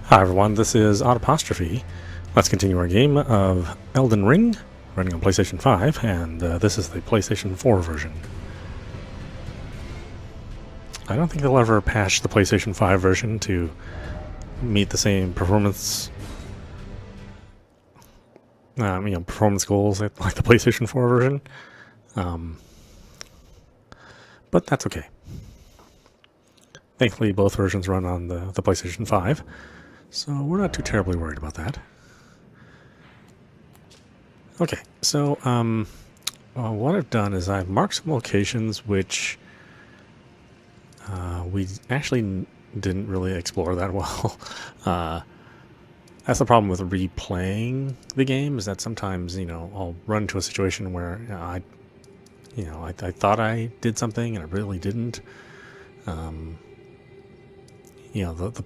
Hi everyone, this is audap. Let's continue our game of Elden Ring, running on PlayStation 5, and this is the PlayStation 4 version. I don't think they'll ever patch the PlayStation 5 version to meet the same performance, performance goals like the PlayStation 4 version, but that's okay. Thankfully, both versions run on the PlayStation 5. So we're not too terribly worried about that. Okay, so what I've done is I've marked some locations which we actually didn't really explore that well. That's the problem with replaying the game, is that sometimes, I'll run into a situation where I thought I did something and I really didn't. The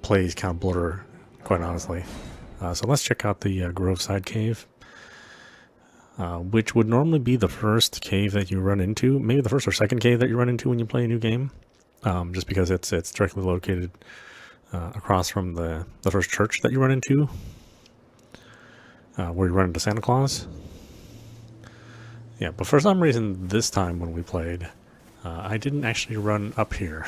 plays kind of blur, quite honestly. So let's check out the Groveside Cave, which would normally be the first cave that you run into, maybe the first or second cave that you run into when you play a new game, just because it's directly located across from the first church that you run into, where you run into Santa Claus. Yeah, but for some reason this time when we played, I didn't actually run up here.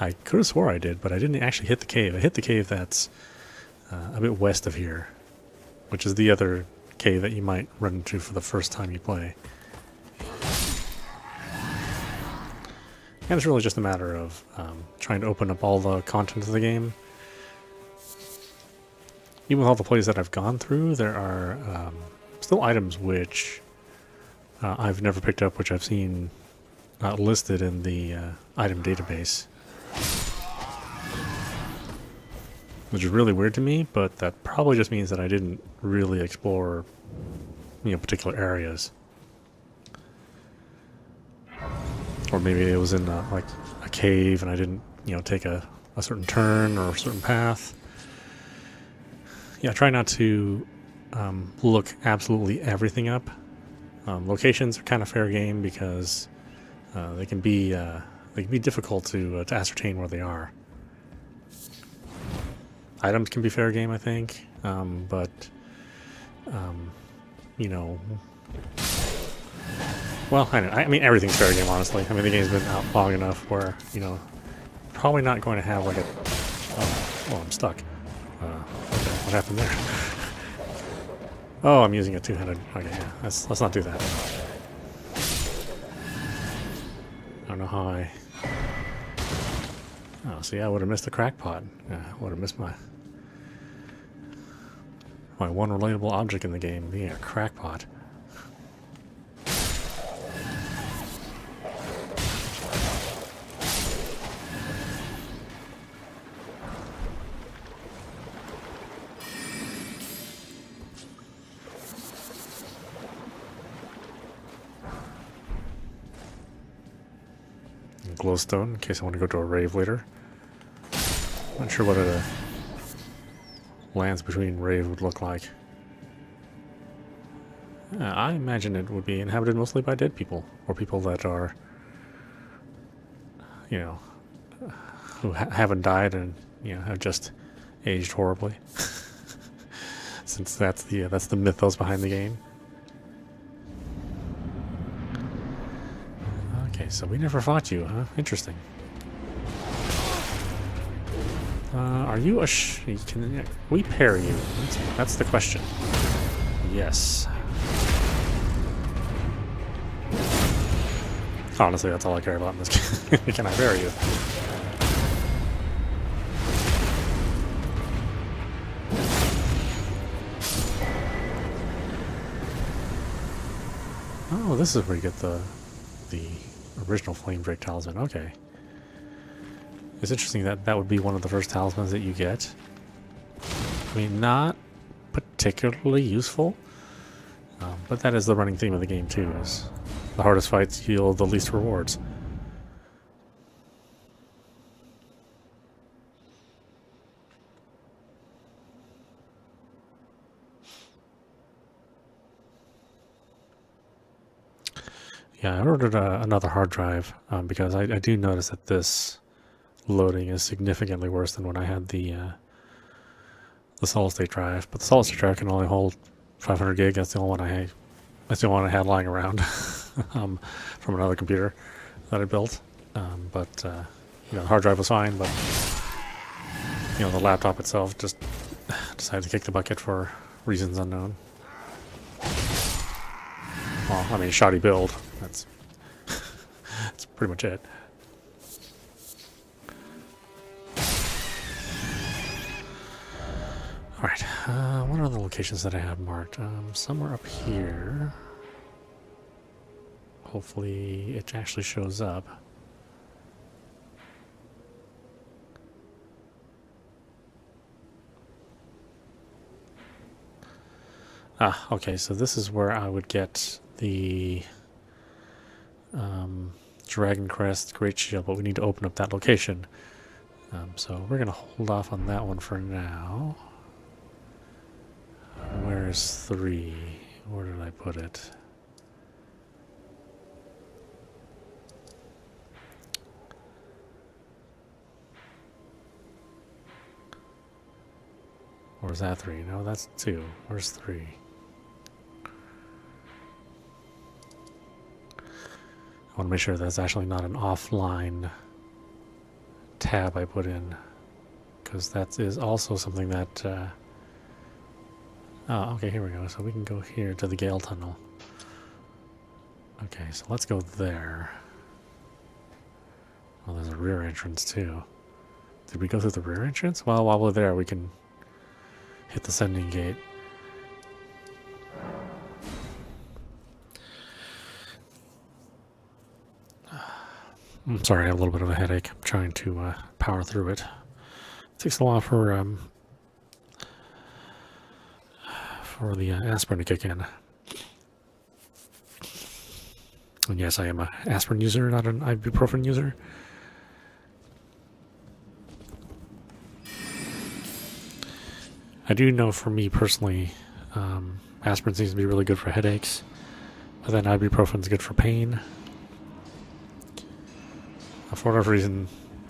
I could have swore I did, but I didn't actually hit the cave. I hit the cave that's a bit west of here, which is the other cave that you might run into for the first time you play. And it's really just a matter of trying to open up all the content of the game. Even with all the plays that I've gone through, there are still items which I've never picked up, which I've seen listed in the item database, which is really weird to me, but that probably just means that I didn't really explore, particular areas. Or maybe it was in like a cave and I didn't, take a certain turn or a certain path. Yeah, try not to look absolutely everything up. Locations are kind of fair game because they can be difficult to ascertain where they are. Items can be fair game, I think, but well, I mean everything's fair game, honestly. I mean the game's been out long enough where probably not going to have like a. Oh, I'm stuck. Okay, what happened there? Oh, I'm using a two-handed. Okay, yeah, let's not do that. I don't know how I. Oh, see, I would have missed the crackpot. Yeah, I would have missed my one relatable object in the game being a crackpot. Glowstone, in case I want to go to a rave later. Not sure what a lands between rave would look like. I imagine it would be inhabited mostly by dead people, or people that are, who haven't died and have just aged horribly. Since that's the mythos behind the game. Okay, so we never fought you, huh? Interesting. Are you a can we parry you? That's the question. Yes. Honestly, that's all I care about in this game. Can I parry you? Oh, this is where you get the original Flame Drake talisman. Okay. It's interesting that that would be one of the first talismans that you get. I mean, not particularly useful, but that is the running theme of the game too, is the hardest fights yield the least rewards. Yeah, I ordered another hard drive because I do notice that this loading is significantly worse than when I had the the solid state drive, but the solid state drive can only hold 500 gig. That's the only one I had lying around from another computer that I built. But the hard drive was fine, but the laptop itself just decided to kick the bucket for reasons unknown. Well, I mean, shoddy build. That's pretty much it. Alright, what are the locations that I have marked? Somewhere up here. Hopefully it actually shows up. Ah, okay, so this is where I would get the Dragon Crest Great Shield, but we need to open up that location. So we're going to hold off on that one for now. Where's 3? Where did I put it? Or is that 3? No, that's 2. Where's 3? I want to make sure that's actually not an offline tab I put in, because that is also something that oh, okay, here we go. So we can go here to the Gale Tunnel. Okay, so let's go there. Oh, there's a rear entrance too. Did we go through the rear entrance? Well, while we're there, we can hit the sending gate. I'm sorry, I have a little bit of a headache. I'm trying to power through it. It takes a while for the aspirin to kick in. And yes, I am an aspirin user, not an ibuprofen user. I do know for me personally, aspirin seems to be really good for headaches, but then ibuprofen is good for pain. For whatever reason,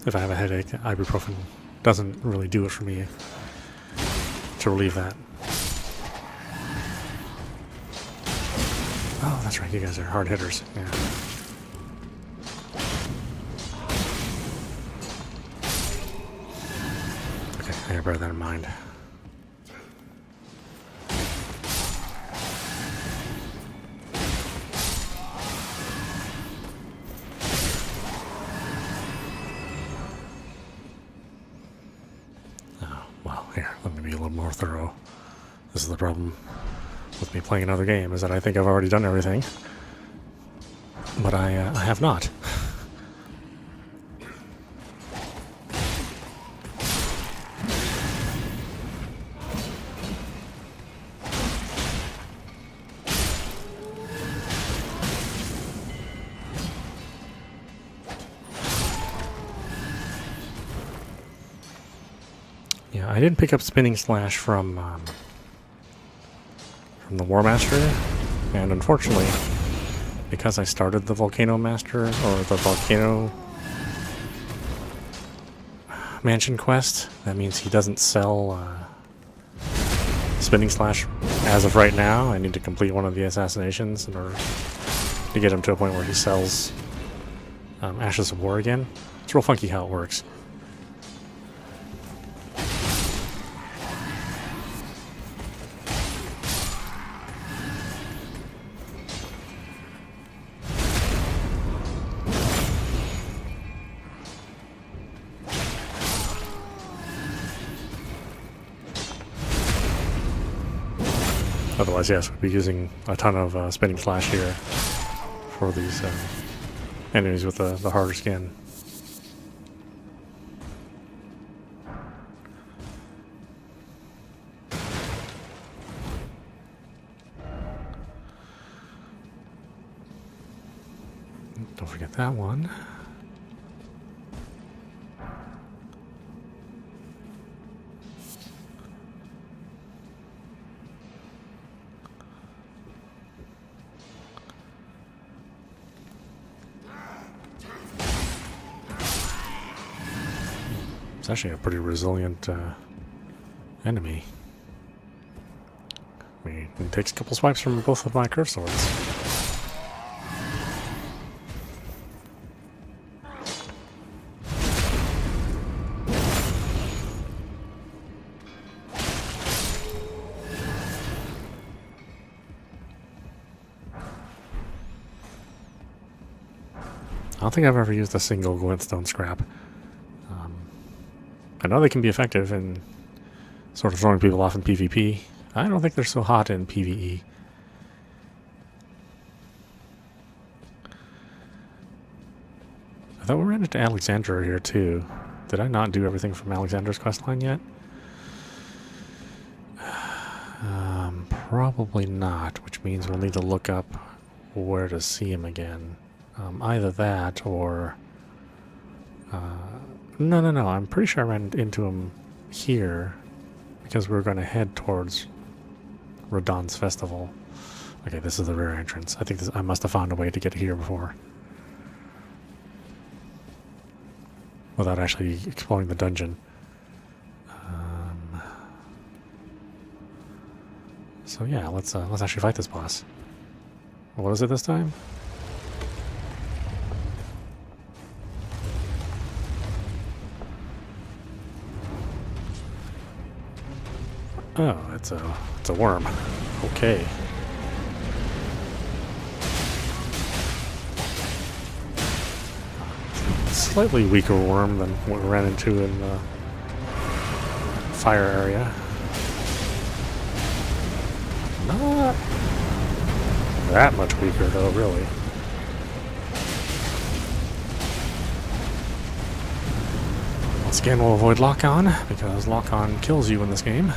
if I have a headache, ibuprofen doesn't really do it for me to relieve that. Oh, that's right, you guys are hard hitters. Yeah. Okay, I gotta bear that in mind. Oh, well, here, let me be a little more thorough. This is the problem with me playing another game, is that I think I've already done everything, but I have not. Yeah, I didn't pick up Spinning Slash from the War Master, and unfortunately, because I started the Volcano Master, or the Volcano Mansion quest, that means he doesn't sell Spinning Slash as of right now. I need to complete one of the assassinations in order to get him to a point where he sells Ashes of War again. It's real funky how it works. Otherwise, yes, we'd be using a ton of Spinning Slash here for these enemies with the harder skin. Don't forget that one. It's actually a pretty resilient enemy. I mean, it takes a couple swipes from both of my curved swords. I don't think I've ever used a single glintstone scrap. I know they can be effective in sort of throwing people off in PvP. I don't think they're so hot in PvE. I thought we ran into Alexandra here too. Did I not do everything from Alexandra's questline yet? Probably not, which means we'll need to look up where to see him again. Either that or... No, I'm pretty sure I ran into him here because we were going to head towards Radon's festival. Okay, this is the rear entrance. I think I must have found a way to get here before. Without actually exploring the dungeon. So yeah, let's actually fight this boss. What is it this time? Oh, it's a worm. Okay. Slightly weaker worm than what we ran into in the fire area. Not that much weaker though, really. Once again, we'll avoid lock-on, because lock-on kills you in this game.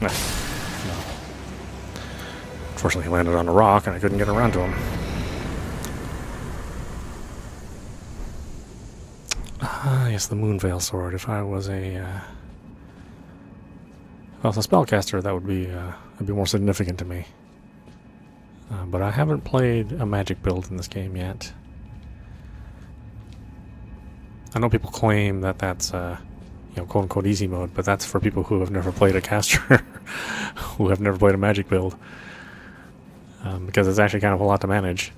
No. Unfortunately, he landed on a rock and I couldn't get around to him. Yes, the Moonveil sword. If I was a spellcaster, that would be more significant to me. But I haven't played a magic build in this game yet. I know people claim that that's quote-unquote easy mode, but that's for people who have never played a caster, who have never played a magic build, because it's actually kind of a lot to manage.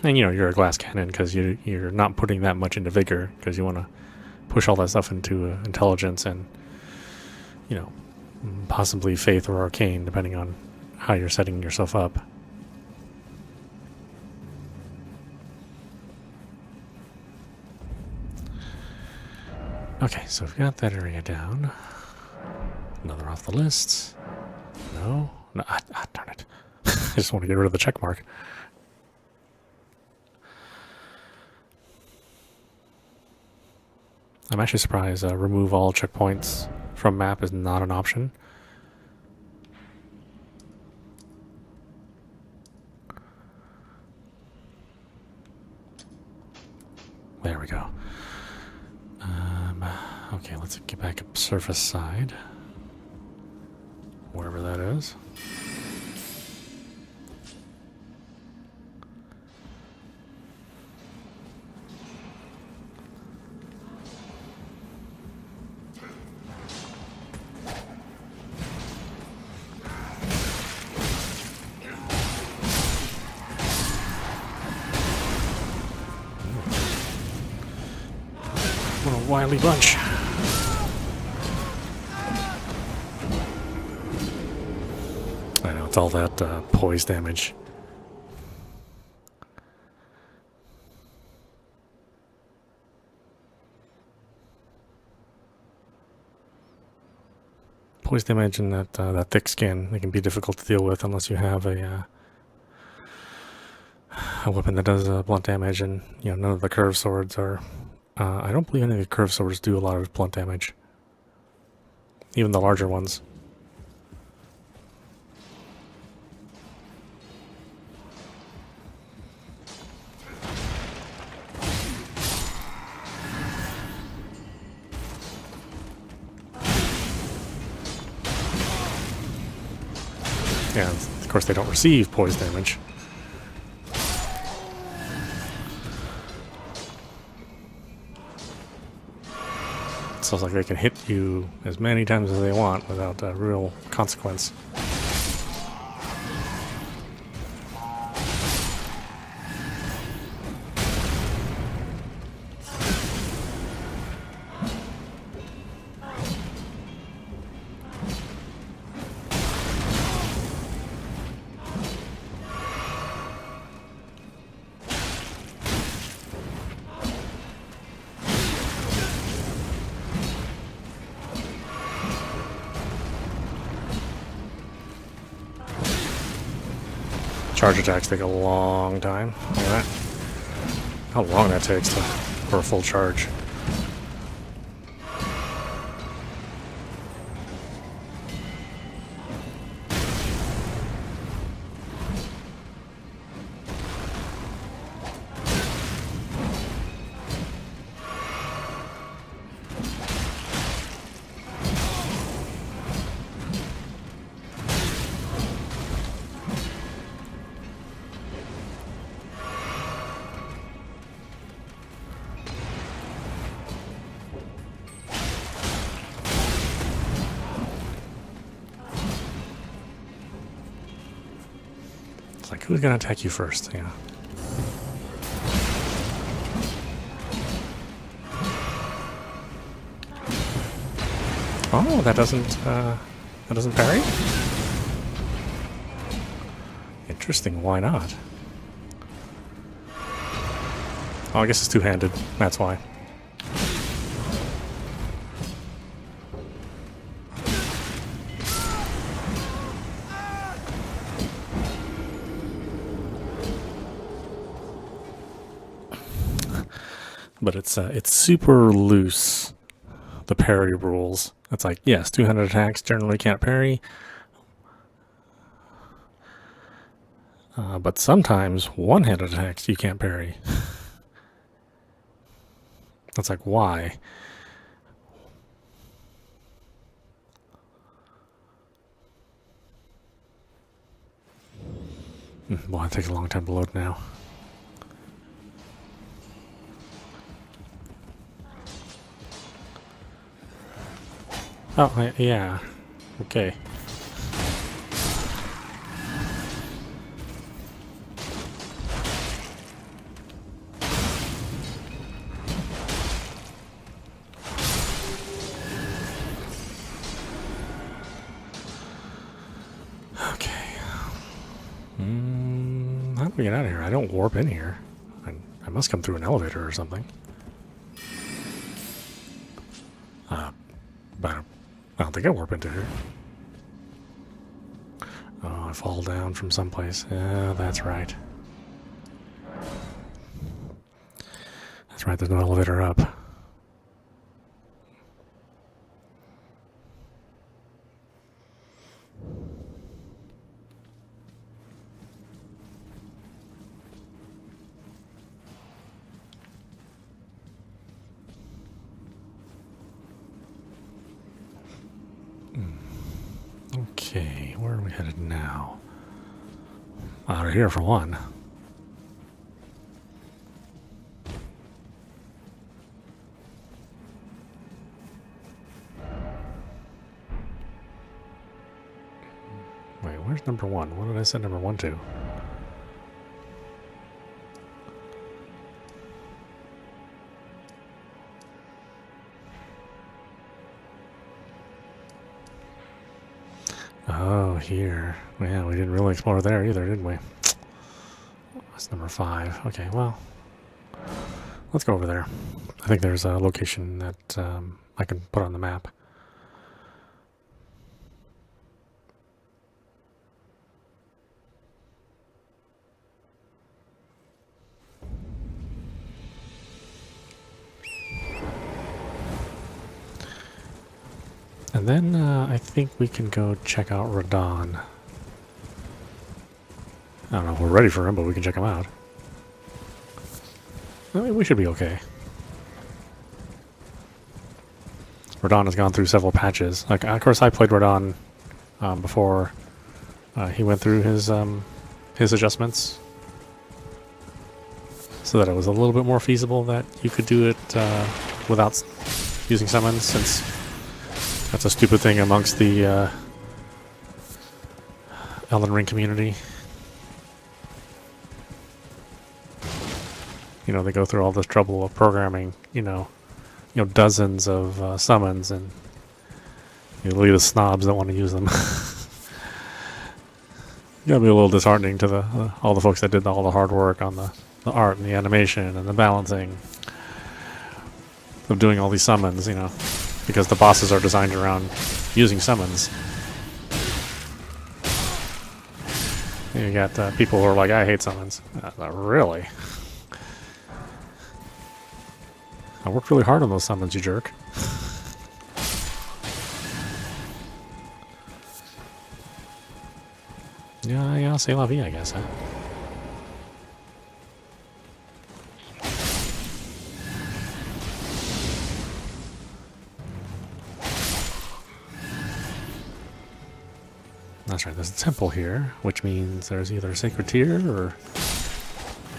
And you're a glass cannon because you're not putting that much into vigor, because you want to push all that stuff into intelligence and possibly faith or arcane, depending on how you're setting yourself up. Okay, so we've got that area down. Another off the list. No, darn it. I just want to get rid of the check mark. I'm actually surprised remove all checkpoints from map is not an option. There we go. Okay, let's get back up surface side. Wherever that is. What a wily bunch. I know, it's all that poise damage. Poise damage and that thick skin, they can be difficult to deal with unless you have a weapon that does blunt damage, and none of the curved swords are. I don't believe any of the curved swords do a lot of blunt damage. even the larger ones. Yeah, of course they don't receive poise damage. So it's like they can hit you as many times as they want without a real consequence. Charge attacks take a long time. Look at that. How long that takes for a full charge. Like, who's gonna attack you first? Yeah. Oh, that doesn't parry? Interesting, why not? Oh, I guess it's two-handed, that's why. But it's super loose, the parry rules. It's like, yes, 200 attacks generally can't parry. But sometimes one-handed attacks you can't parry. It's like, why? Well, it takes a long time to load now. Oh, yeah. Okay. Okay. How do we get out of here? I don't warp in here. I must come through an elevator or something. But I don't think I warp into here. Oh, I fall down from someplace. Yeah, that's right. That's right, there's no elevator up. Okay, where are we headed now? Out of here for one. Wait, where's number one? What did I set number one to? Oh, here. Yeah, we didn't really explore there either, didn't we? That's number 5. Okay, well, let's go over there. I think there's a location that I can put on the map. And then I think we can go check out Radon. I don't know if we're ready for him, but we can check him out. I mean, we should be okay. Radon has gone through several patches. Like, of course, I played Radon before he went through his adjustments, so that it was a little bit more feasible that you could do it without using summons, since that's a stupid thing amongst the Elden Ring community. You know, they go through all this trouble of programming, you know, dozens of summons, and look at the snobs that want to use them. Gotta be a little disheartening to all the folks that did all the hard work on the art and the animation and the balancing of doing all these summons, because the bosses are designed around using summons. And you got people who are like, I hate summons. Really? I worked really hard on those summons, you jerk. Yeah, c'est la vie, I guess, huh? That's right, there's a temple here, which means there's either a sacred tear or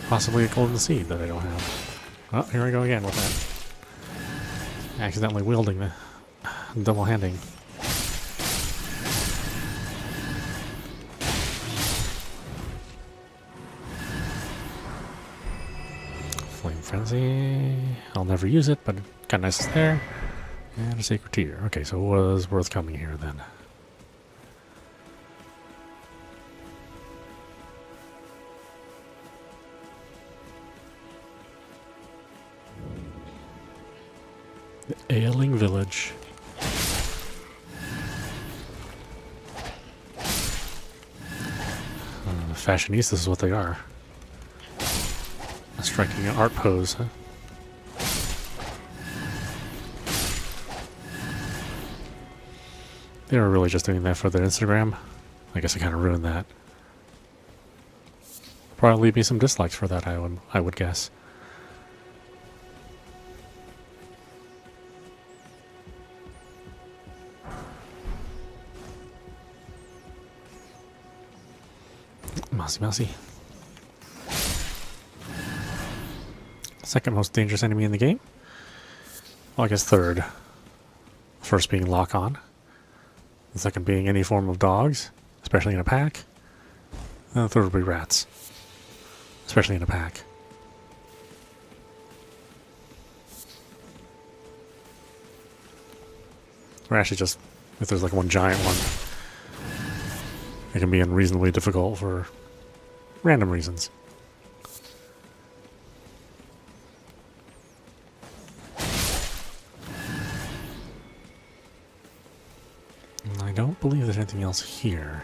possibly a golden seed that I don't have. Oh, here I go again with that. Accidentally wielding the double handing. Flame Frenzy. I'll never use it, but kind of nice it's there. And a sacred tear. Okay, so it was worth coming here then. The Ailing Village. Fashionistas is what they are. Striking an art pose, huh? They were really just doing that for their Instagram. I guess I kind of ruined that. Probably leave me some dislikes for that, I would guess. Mousy. Second most dangerous enemy in the game. Well, I guess third. First being lock-on. The second being any form of dogs, especially in a pack. And the third would be rats, especially in a pack. Or actually just, if there's like one giant one, it can be unreasonably difficult for random reasons. I don't believe there's anything else here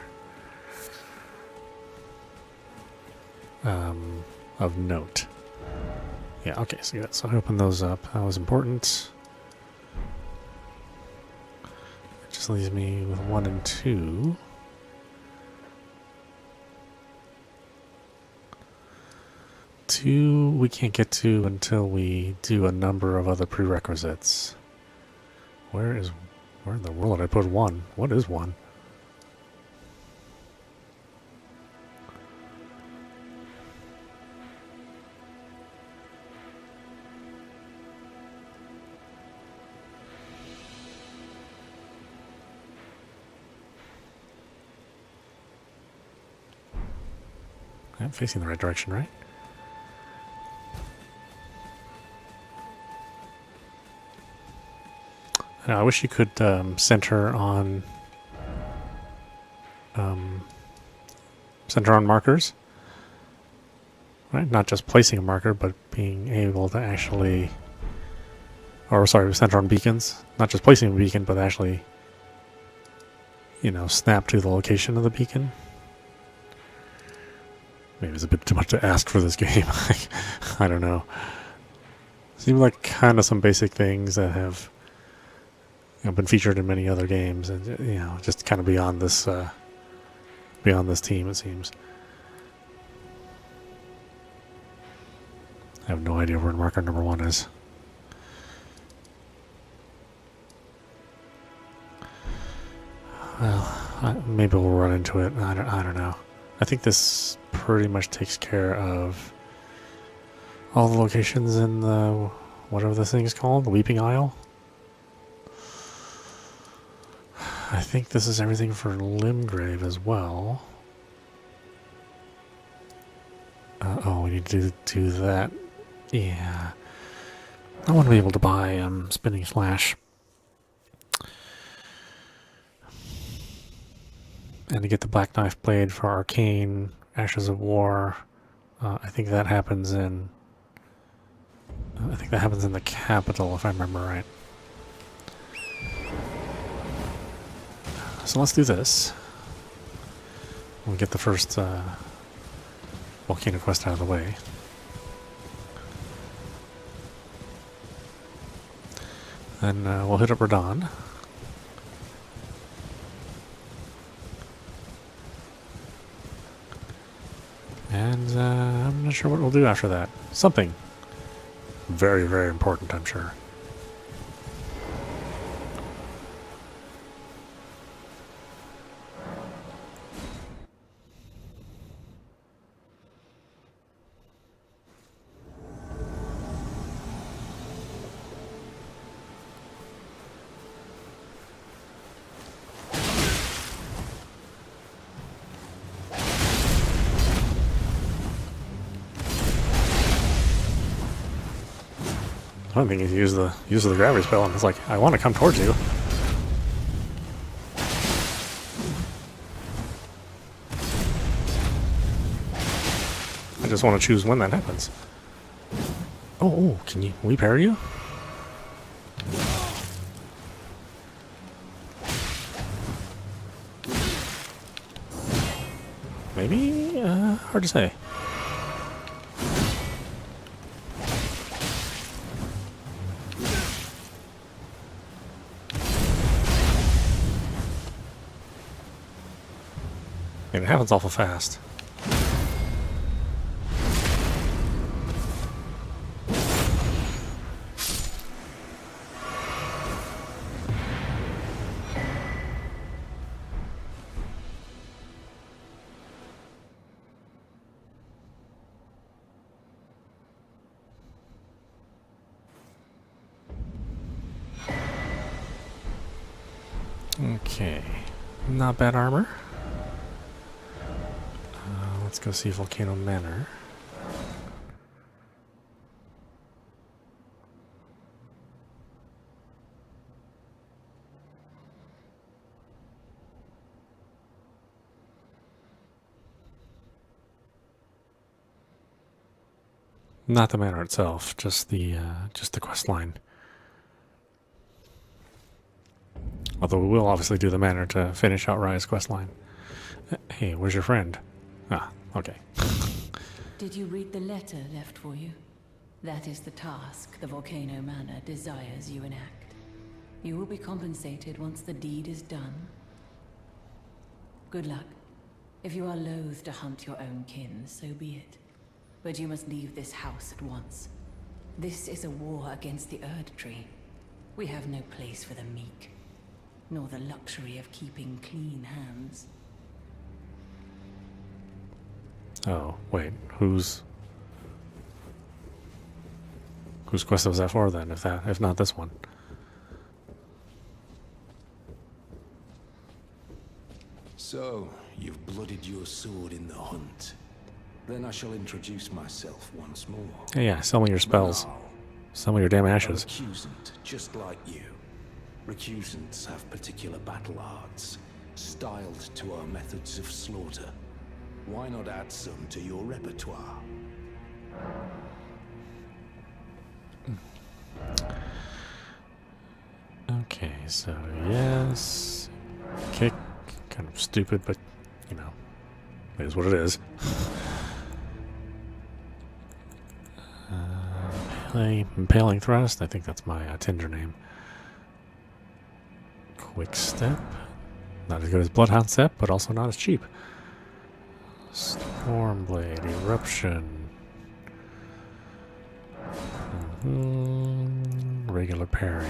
of note. Yeah, okay, so I opened those up. That was important. It just leaves me with 1 and 2. 2 we can't get to until we do a number of other prerequisites. Where in the world did I put 1? What is 1? I'm facing the right direction, right? I wish you could center on markers, right? Not just placing a marker, but being able to actually, center on beacons. Not just placing a beacon, but actually, snap to the location of the beacon. Maybe it's a bit too much to ask for this game. I don't know. Seems like kind of some basic things that have been featured in many other games, and just kind of beyond this team, it seems. I have no idea where marker number 1 is. Well, maybe we'll run into it. I don't know. I think this pretty much takes care of all the locations in the whatever this thing is called, the Weeping Isle. I think this is everything for Limgrave as well. Oh, we need to do that. Yeah. I want to be able to buy Spinning Slash. And to get the Black Knife Blade for Arcane, Ashes of War. I think that happens in... the capital, if I remember right. So let's do this. We'll get the first volcano quest out of the way. Then we'll hit up Radon. And I'm not sure what we'll do after that. Something very, very important, I'm sure. I don't think he's used the gravity spell, and it's like, I want to come towards you. I just want to choose when that happens. Oh, can we parry you? Maybe? Hard to say. And it happens awful fast. Okay, not bad armor. Let's go see Volcano Manor. Not the manor itself, just the quest line. Although we will obviously do the manor to finish out Raya's quest line. Hey, where's your friend? Ah, okay. Did you read the letter left for you? That is the task the Volcano Manor desires you enact. You will be compensated once the deed is done. Good luck. If you are loath to hunt your own kin, so be it. But you must leave this house at once. This is a war against the Erd Tree. We have no place for the meek, nor the luxury of keeping clean hands. Oh, wait, whose quest was that for then, if not this one? So, you've blooded your sword in the hunt. Then I shall introduce myself once more. Yeah, sell me your spells. Sell me your damn ashes. A recusant, just like you. Recusants have particular battle arts, styled to our methods of slaughter. Why not add some to your repertoire? Okay, so yes. Kick, kind of stupid, but, you know, it is what it is. Impaling Thrust, I think that's my Tinder name. Quick step. Not as good as Bloodhound step, but also not as cheap. Stormblade, eruption. Regular parry.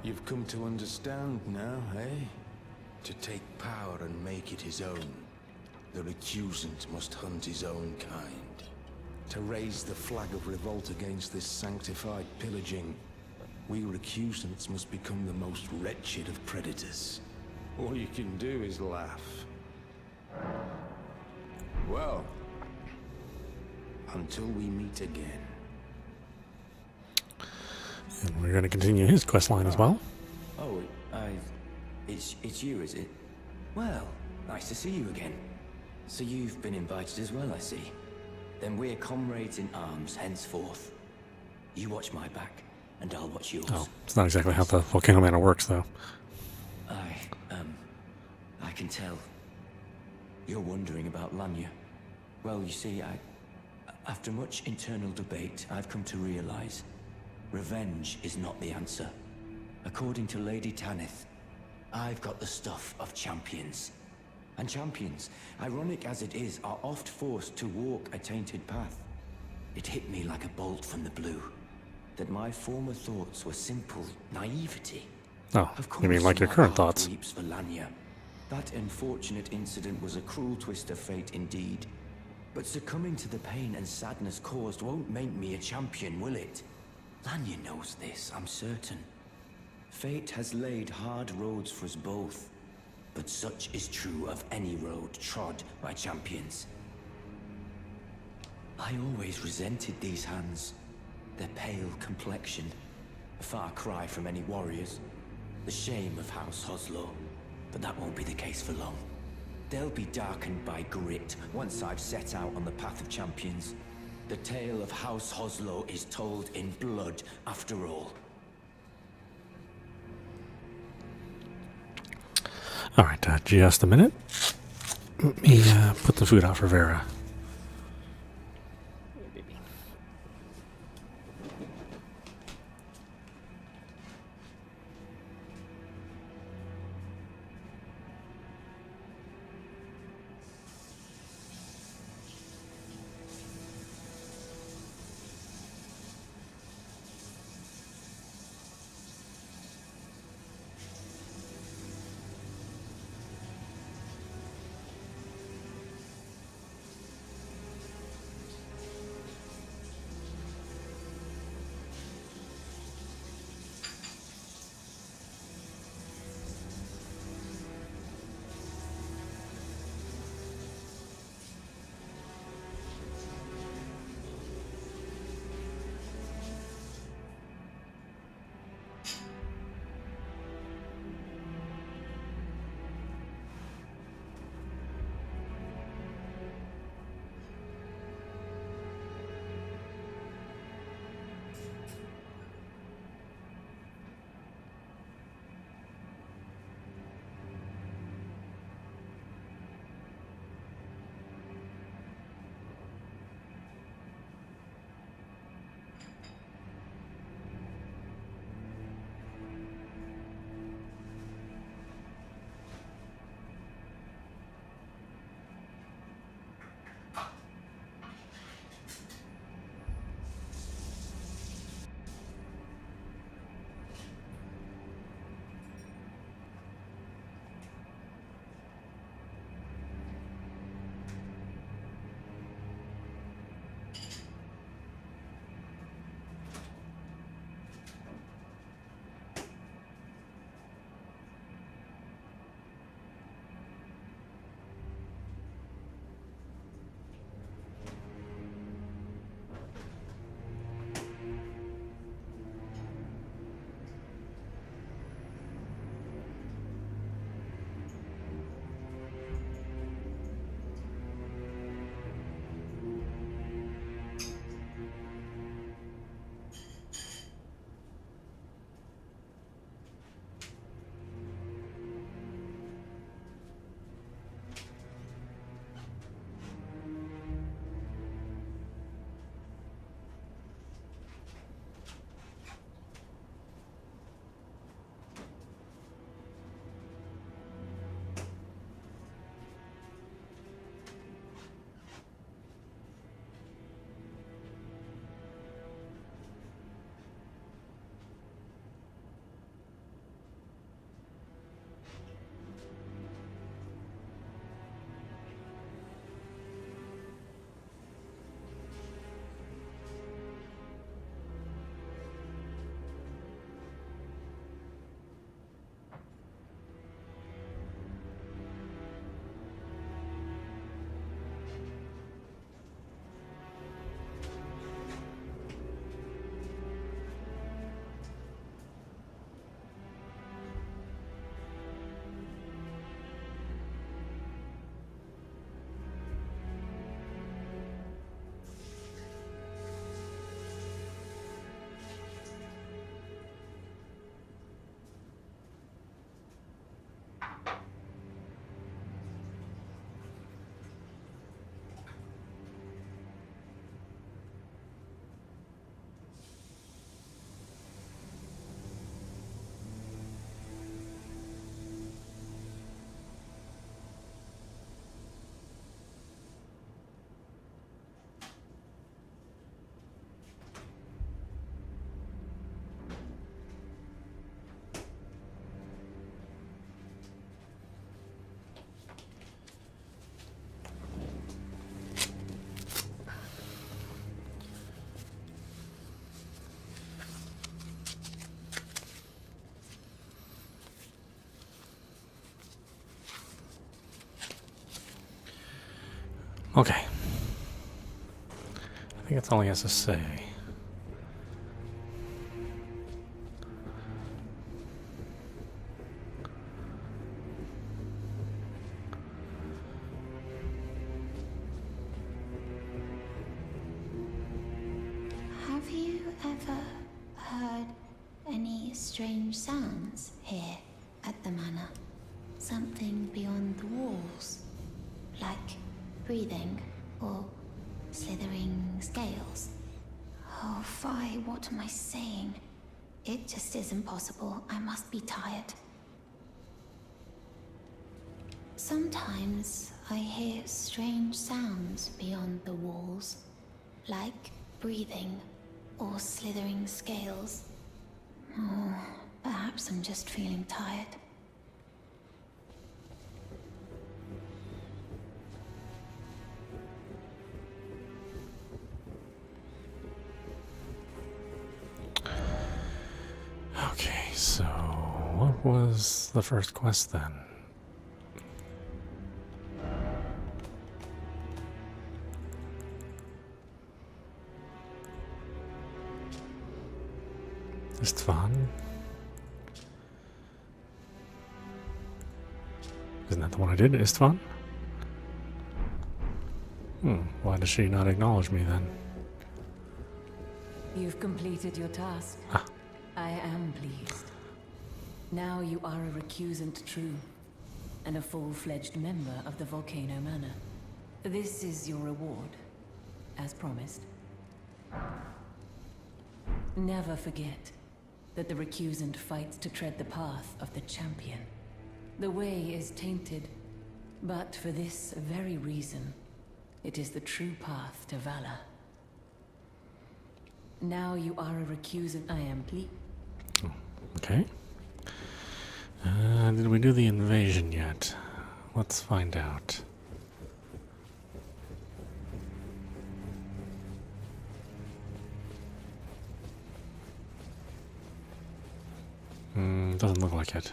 You've come to understand now, eh? To take power and make it his own, the recusant must hunt his own kind. To raise the flag of revolt against this sanctified pillaging, we recusants must become the most wretched of predators. All you can do is laugh. Well, until we meet again. And we're going to continue his quest line as well. Oh, it's you, is it? Well, nice to see you again. So you've been invited as well, I see. Then we're comrades in arms henceforth. You watch my back, and I'll watch yours. Oh, it's not exactly how the Volcano Manor works, though. I can tell. You're wondering about Lanya. Well, you see, after much internal debate, I've come to realize revenge is not the answer. According to Lady Tanith, I've got the stuff of champions. And champions, ironic as it is, are oft forced to walk a tainted path. It hit me like a bolt from the blue, that my former thoughts were simple naivety. Oh, Of you mean course, like your my current heart thoughts? weeps for Lanya. That unfortunate incident was a cruel twist of fate indeed. But succumbing to the pain and sadness caused won't make me a champion, will it? Lanya knows this, I'm certain. Fate has laid hard roads for us both, but such is true of any road trod by champions. I always resented these hands, their pale complexion, a far cry from any warriors, the shame of House Hoslow, but that won't be the case for long. They'll be darkened by grit once I've set out on the path of champions. The tale of House Hoslow is told in blood, after all. Alright, just a minute. Let me put the food out for Vera. Okay. I think that's all he has to say. Have you ever heard any strange sounds here at the manor? Something beyond the walls? Like breathing or slithering scales? Oh, Fi, what am I saying? It just isn't possible. I must be tired. Sometimes I hear strange sounds beyond the walls, like breathing or slithering scales. Oh, perhaps I'm just feeling tired. Okay, so what was the first quest then? Istvan? Isn't that the one I did, Istvan? Why does she not acknowledge me then? You've completed your task. Ah. I am pleased. Now you are a recusant true, and a full-fledged member of the Volcano Manor. This is your reward, as promised. Never forget that the recusant fights to tread the path of the champion. The way is tainted, but for this very reason, it is the true path to valor. Now you are a recusant. I am pleased. Okay. Did we do the invasion yet? Let's find out. Doesn't look like it.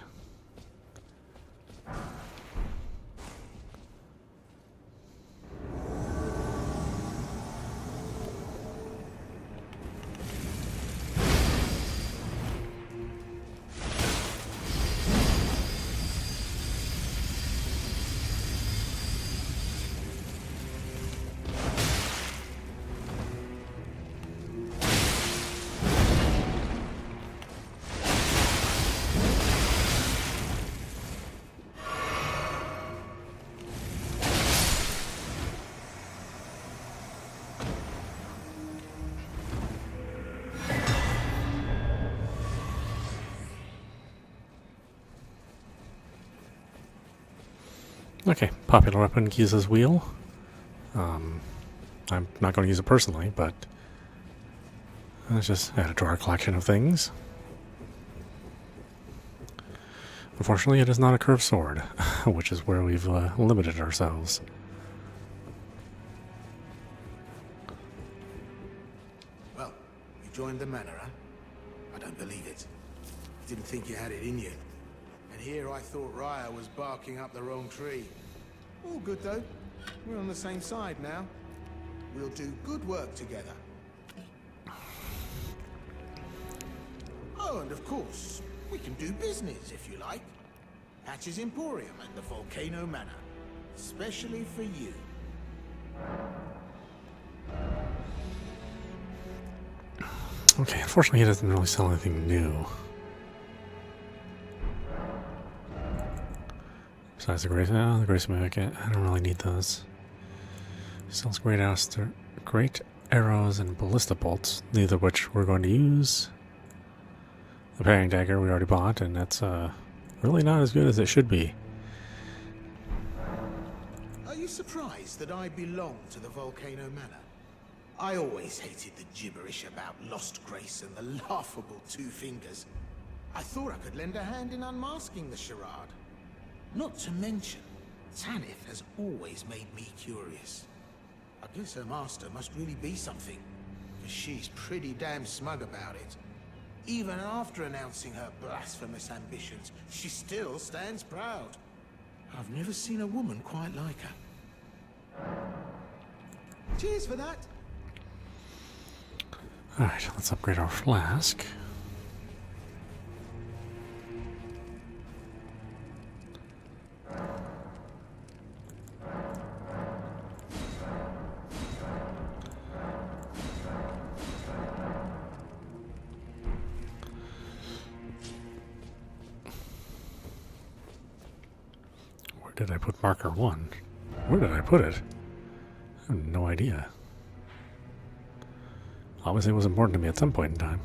Okay, popular weapon, Giza's wheel. I'm not going to use it personally, but let's just add it to our collection of things. Unfortunately, it is not a curved sword, which is where we've limited ourselves. Well, you joined the manor, huh? I don't believe it. Didn't think you had it in you. And here I thought Raya was barking up the wrong tree. All good though. We're on the same side now. We'll do good work together. Oh, and of course, we can do business if you like. Hatch's Emporium and the Volcano Manor. Especially for you. Okay, unfortunately he doesn't really sell anything new. Besides the Grace Mimic, I don't really need those. He sells great arrows and ballista bolts, neither of which we're going to use. The parrying dagger we already bought, and that's really not as good as it should be. Are you surprised that I belong to the Volcano Manor? I always hated the gibberish about Lost Grace and the laughable Two Fingers. I thought I could lend a hand in unmasking the charade. Not to mention, Tanith has always made me curious. I guess her master must really be something, because she's pretty damn smug about it. Even after announcing her blasphemous ambitions, she still stands proud. I've never seen a woman quite like her. Cheers for that. Alright, let's upgrade our flask. Where did I put marker 1? Where did I put it? I have no idea. Obviously it was important to me at some point in time.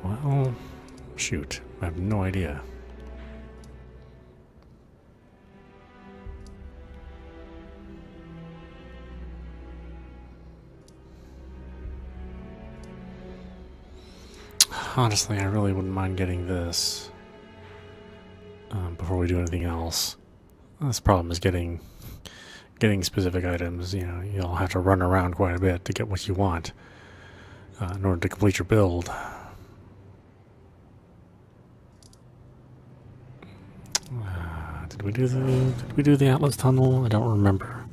Well, shoot. I have no idea. Honestly, I really wouldn't mind getting this before we do anything else. This problem is getting specific items. You know, you'll have to run around quite a bit to get what you want in order to complete your build. Did we do the Atlas Tunnel? I don't remember.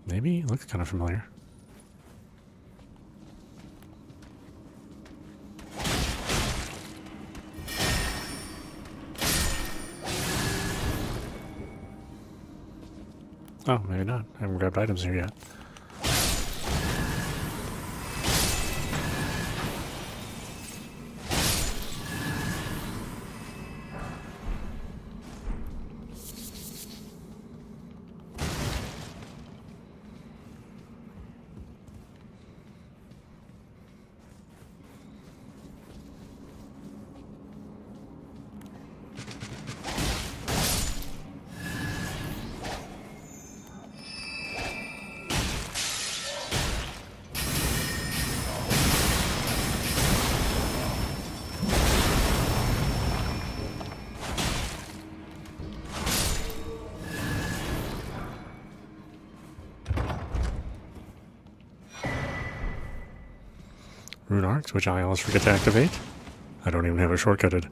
Maybe? It looks kind of familiar. Oh, maybe not. I haven't grabbed items here yet. Rune arcs, which I always forget to activate. I don't even have it shortcutted.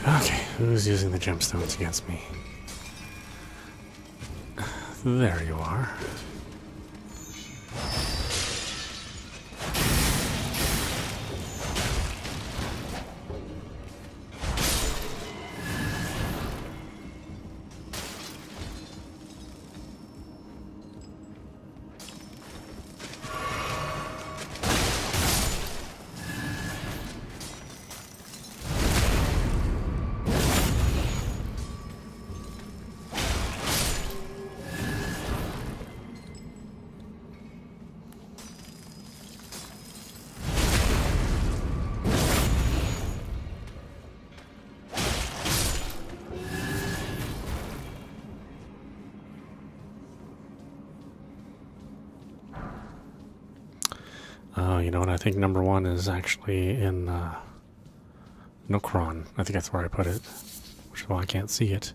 Okay, who's using the gemstones against me? There you are. Oh, you know what? I think number 1 is actually in Nokron. I think that's where I put it, which is why I can't see it.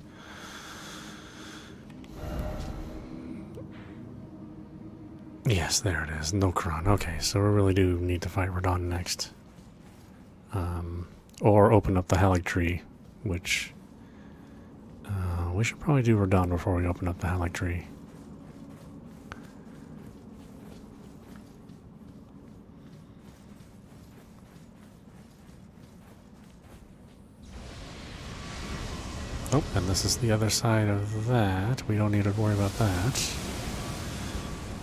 Yes, there it is. Nokron. Okay, so we really do need to fight Radon next. Or open up the Halig Tree, which... we should probably do Radon before we open up the Halig Tree. Oh, and this is the other side of that. We don't need to worry about that.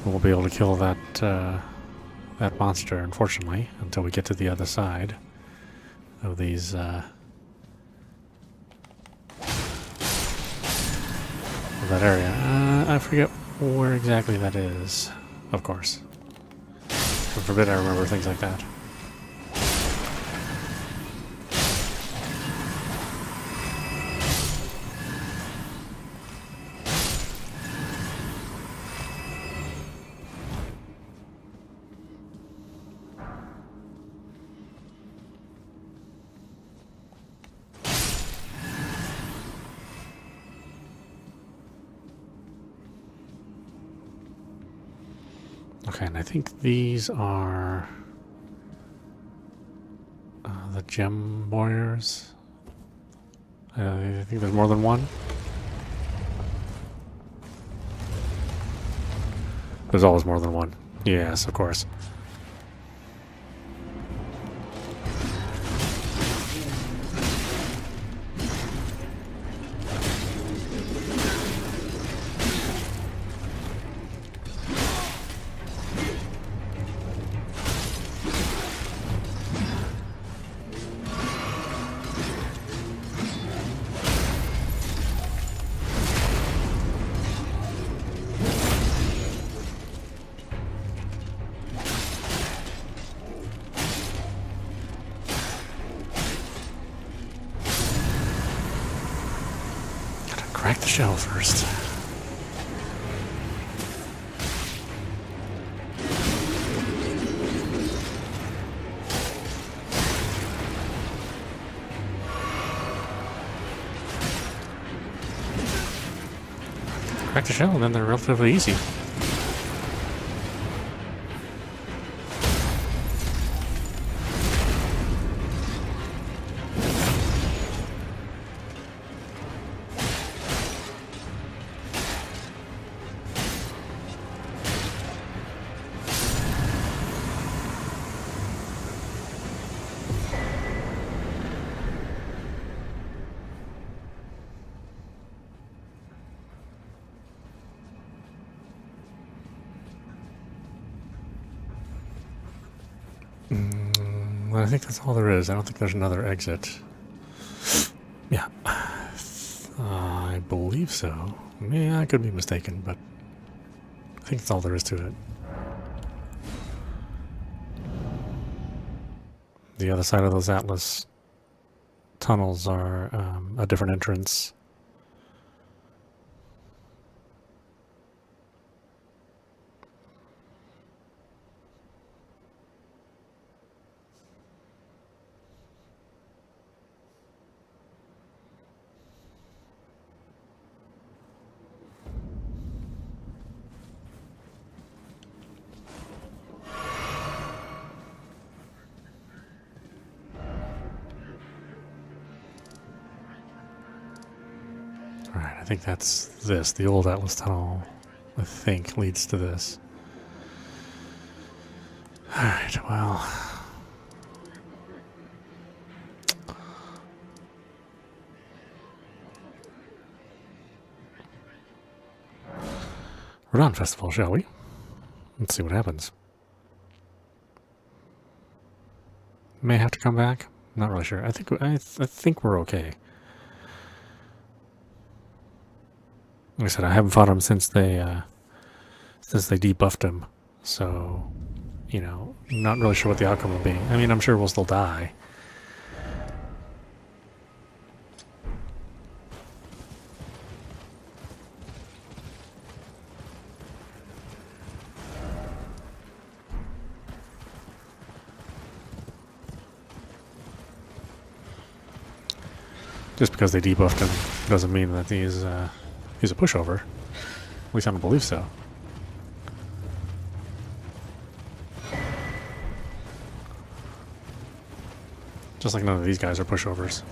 We'll be able to kill that that monster, unfortunately, until we get to the other side of these of that area. I forget where exactly that is, of course. God forbid I remember things like that. Okay, and I think these are the gem warriors. I think there's more than one. There's always more than one. Yes, of course. Crack the shell first. Crack the shell and then they're relatively easy. Well, I think that's all there is. I don't think there's another exit. Yeah. I believe so. Yeah, I could be mistaken, but I think that's all there is to it. The other side of those Atlas tunnels are a different entrance. Alright, I think that's this. The old Atlas tunnel, I think, leads to this. Alright, well... Radon Festival, shall we? Let's see what happens. May have to come back. Not really sure. I think we're okay. Like I said, I haven't fought him since they debuffed him. So, you know, not really sure what the outcome will be. I mean, I'm sure we'll still die. Just because they debuffed him doesn't mean that he's a pushover. At least I don't believe so. Just like none of these guys are pushovers.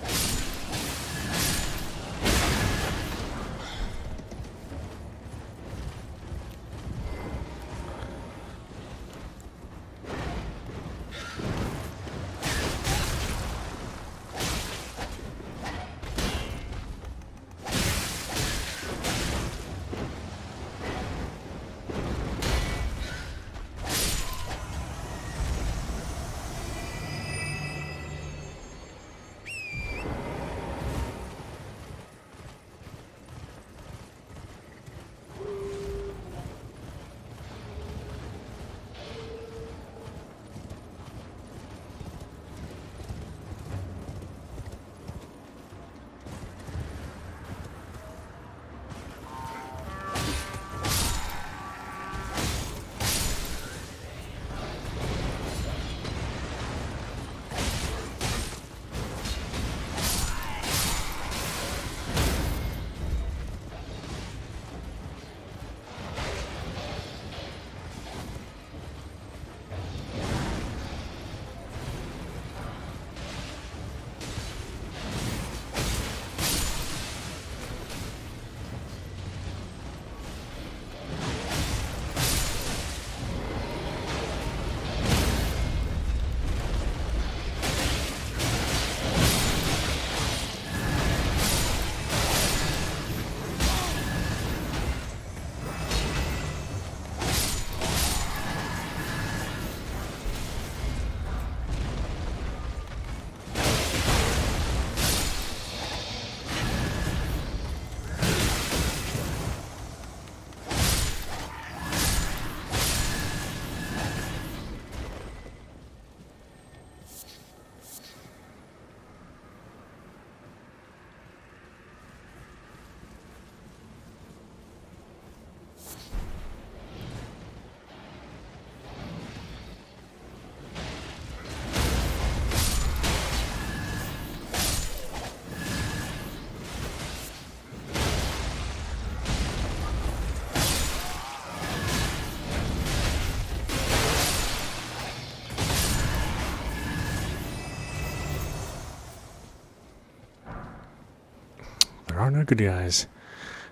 There are no good guys.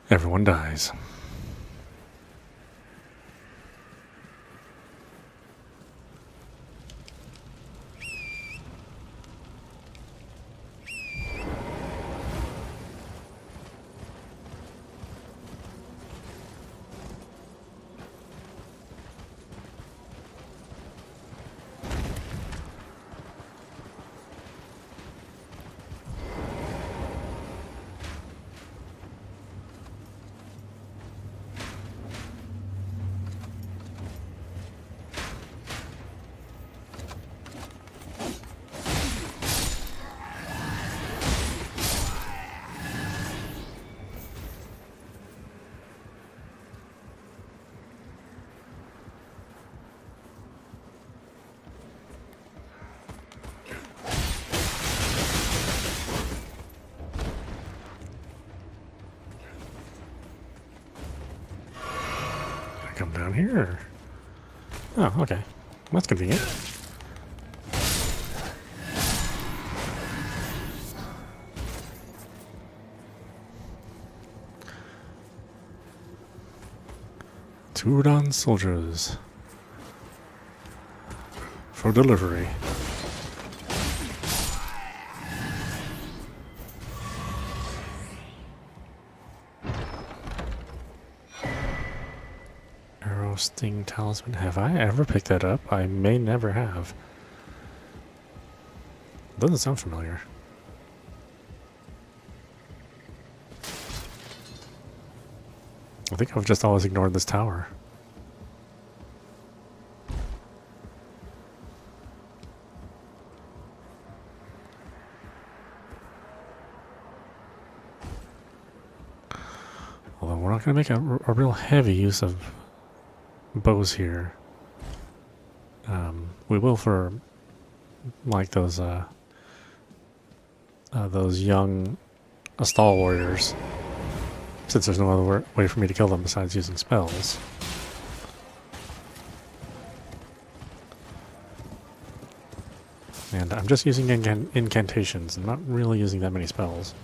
Everyone dies. Come down here. Oh, okay. That's convenient. Two Udon soldiers for delivery. Sting Talisman. Have I ever picked that up? I may never have. Doesn't sound familiar. I think I've just always ignored this tower. Although we're not going to make a real heavy use of bows here. We will for like those young Astal warriors, since there's no other way for me to kill them besides using spells. And I'm just using incantations. I'm not really using that many spells.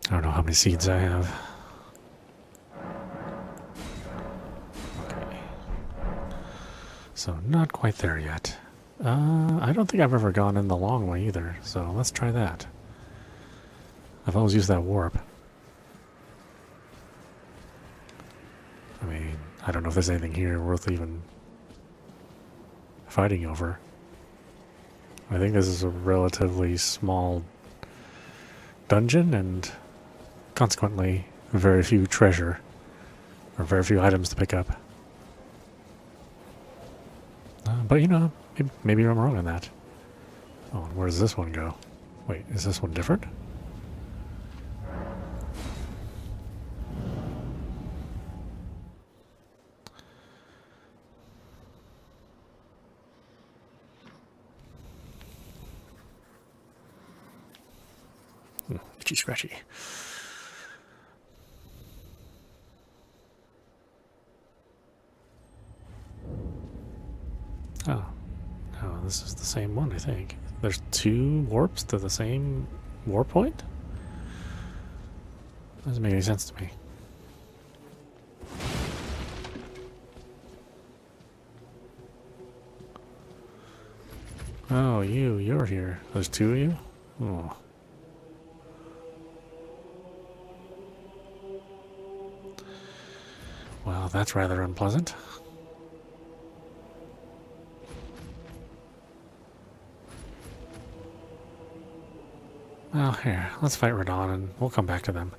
I don't know how many seeds I have. Okay. So not quite there yet. I don't think I've ever gone in the long way either, so let's try that. I've always used that warp. I mean, I don't know if there's anything here worth even fighting over. I think this is a relatively small dungeon and consequently very few treasure or very few items to pick up. But you know, maybe I'm wrong on that. Oh, where does this one go? Wait, is this one different? Itchy scratchy. Oh, no, this is the same one, I think. There's two warps to the same warp point? Doesn't make any sense to me. Oh, you're here. There's two of you? Oh. Well, that's rather unpleasant. Well, here, let's fight Radon and we'll come back to them.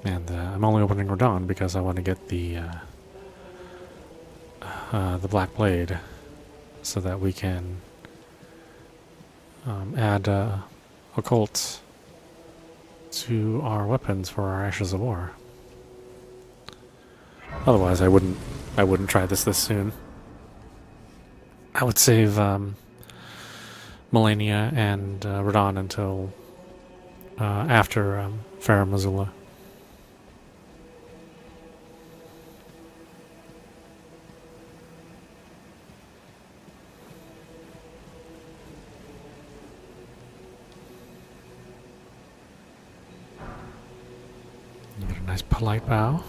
And I'm only opening Radon because I want to get the Black Blade so that we can add occults to our weapons for our Ashes of War. Otherwise, I wouldn't try this soon. I would save Melania and Radon until after Farah Mazula. Get a nice polite bow.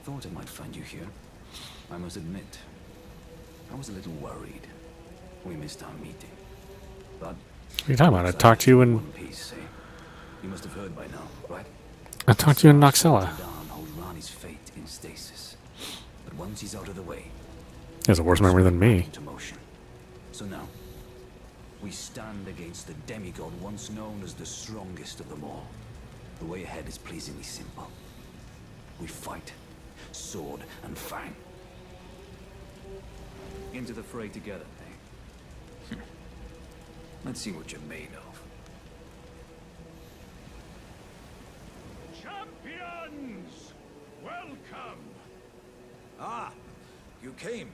Thought I might find you here. I must admit, I was a little worried. We missed our meeting. But What are you talking about? I talked to you in... one piece, eh? You must have heard by now, right? I talked to you in Noxella. Darn hold Rani's fate in stasis. But once he's out of the way, He has a worse memory than me. into motion. So now, we stand against the demigod once known as the strongest of them all. The way ahead is pleasingly simple. We fight, sword and fang. Into the fray together, eh? Let's see what you're made of. Champions! Welcome! Ah, you came.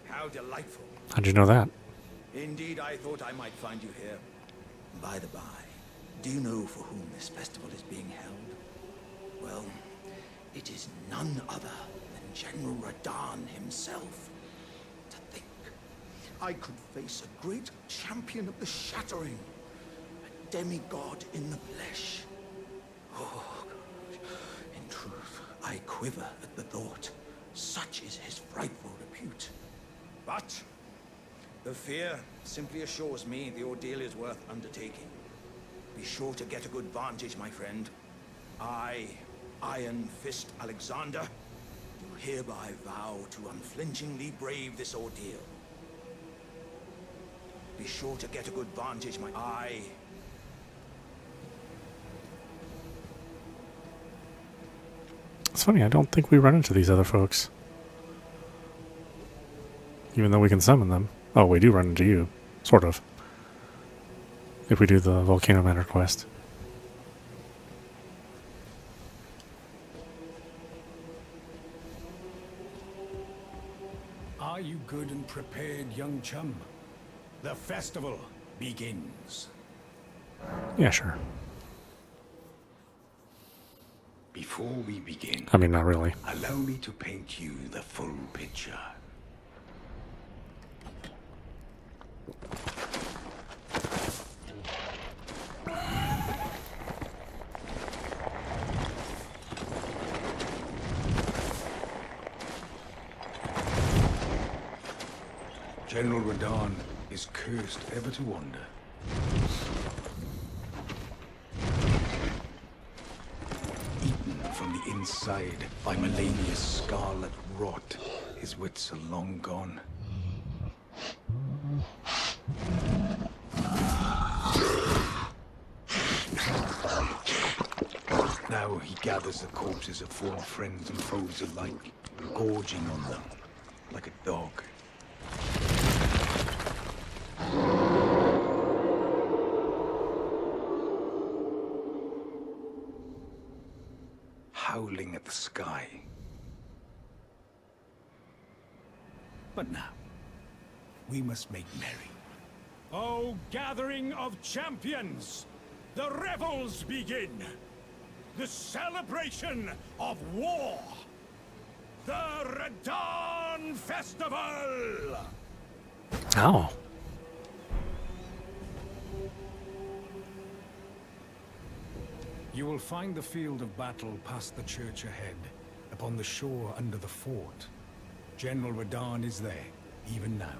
How delightful. How'd you know that? Indeed, I thought I might find you here. By the by, do you know for whom this festival is being held? Well, it is none other than General Radahn himself. To think, I could face a great champion of the Shattering, a demigod in the flesh. Oh, God. In truth, I quiver at the thought. Such is his frightful repute. But the fear simply assures me the ordeal is worth undertaking. Be sure to get a good vantage, my friend. I, Iron Fist Alexander, do hereby vow to unflinchingly brave this ordeal. Be sure to get a good vantage, my... It's funny, I don't think we run into these other folks. Even though we can summon them. Oh, we do run into you. Sort of. If we do the Volcano Manor quest. Are you good and prepared, young chum? The festival begins. Yeah, sure. Before we begin, I mean, not really. allow me to paint you the full picture. General Radahn is cursed ever to wander. Eaten from the inside by Melania's scarlet rot, his wits are long gone. Now he gathers the corpses of former friends and foes alike, gorging on them like a dog. Howling at the sky. But now, we must make merry. O gathering of champions, the revels begin! The celebration of war! The Radahn Festival! Oh. You will find the field of battle past the church ahead, upon the shore under the fort. General Radahn is there, even now,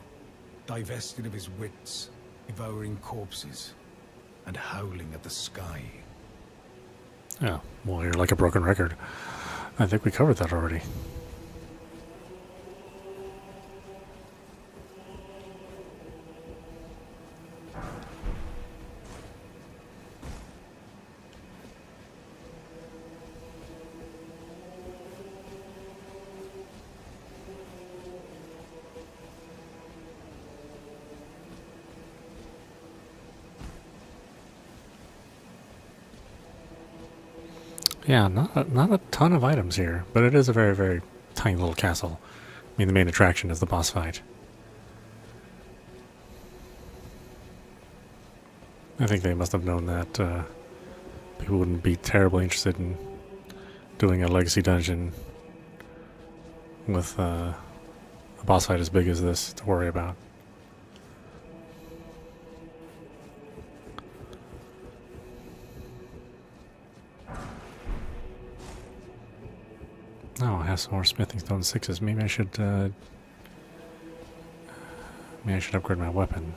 divested of his wits, devouring corpses, and howling at the sky. Yeah, well, you're like a broken record. I think we covered that already. Yeah, not a ton of items here, but it is a very, very tiny little castle. I mean, the main attraction is the boss fight. I think they must have known that people wouldn't be terribly interested in doing a legacy dungeon with a boss fight as big as this to worry about. Oh, I have some more smithing stone 6s. Maybe I should upgrade my weapon.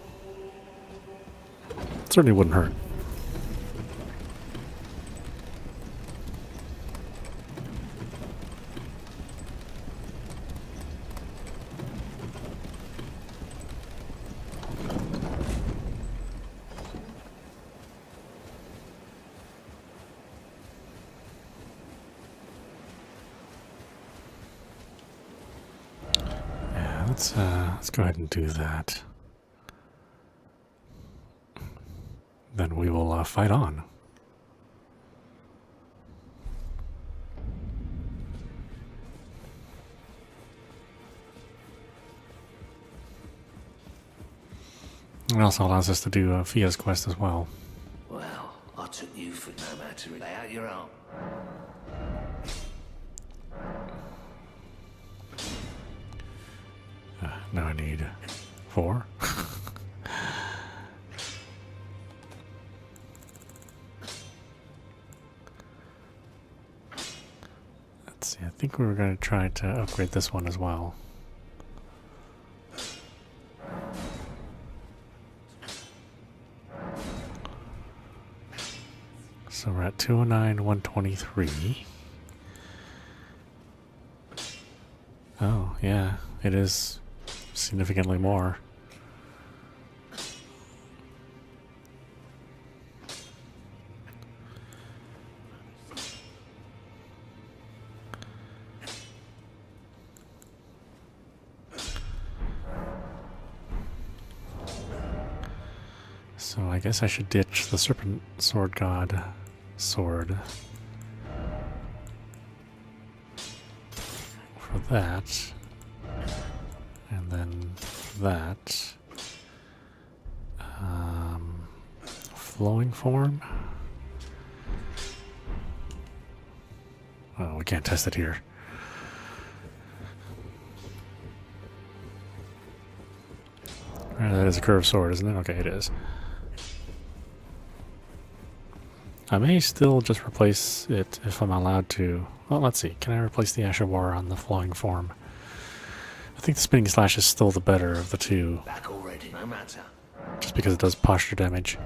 Certainly wouldn't hurt. Let's go ahead and do that. Then we will fight on. It also allows us to do Fia's quest as well. Well, I took you for no man to lay out your arm. Now I need 4. Let's see, we were going to try to upgrade this one as well. So we're at 209, 123. Oh, yeah, it is significantly more. So I guess I should ditch the Serpent Sword God sword for that, and then that. Flowing form? Oh, we can't test it here. That is a curved sword, isn't it? Okay, it is. I may still just replace it if I'm allowed to. Well, let's see. Can I replace the Ash of War on the flowing form? I think the Spinning Slash is still the better of the two. Back already, no matter. Just because it does posture damage.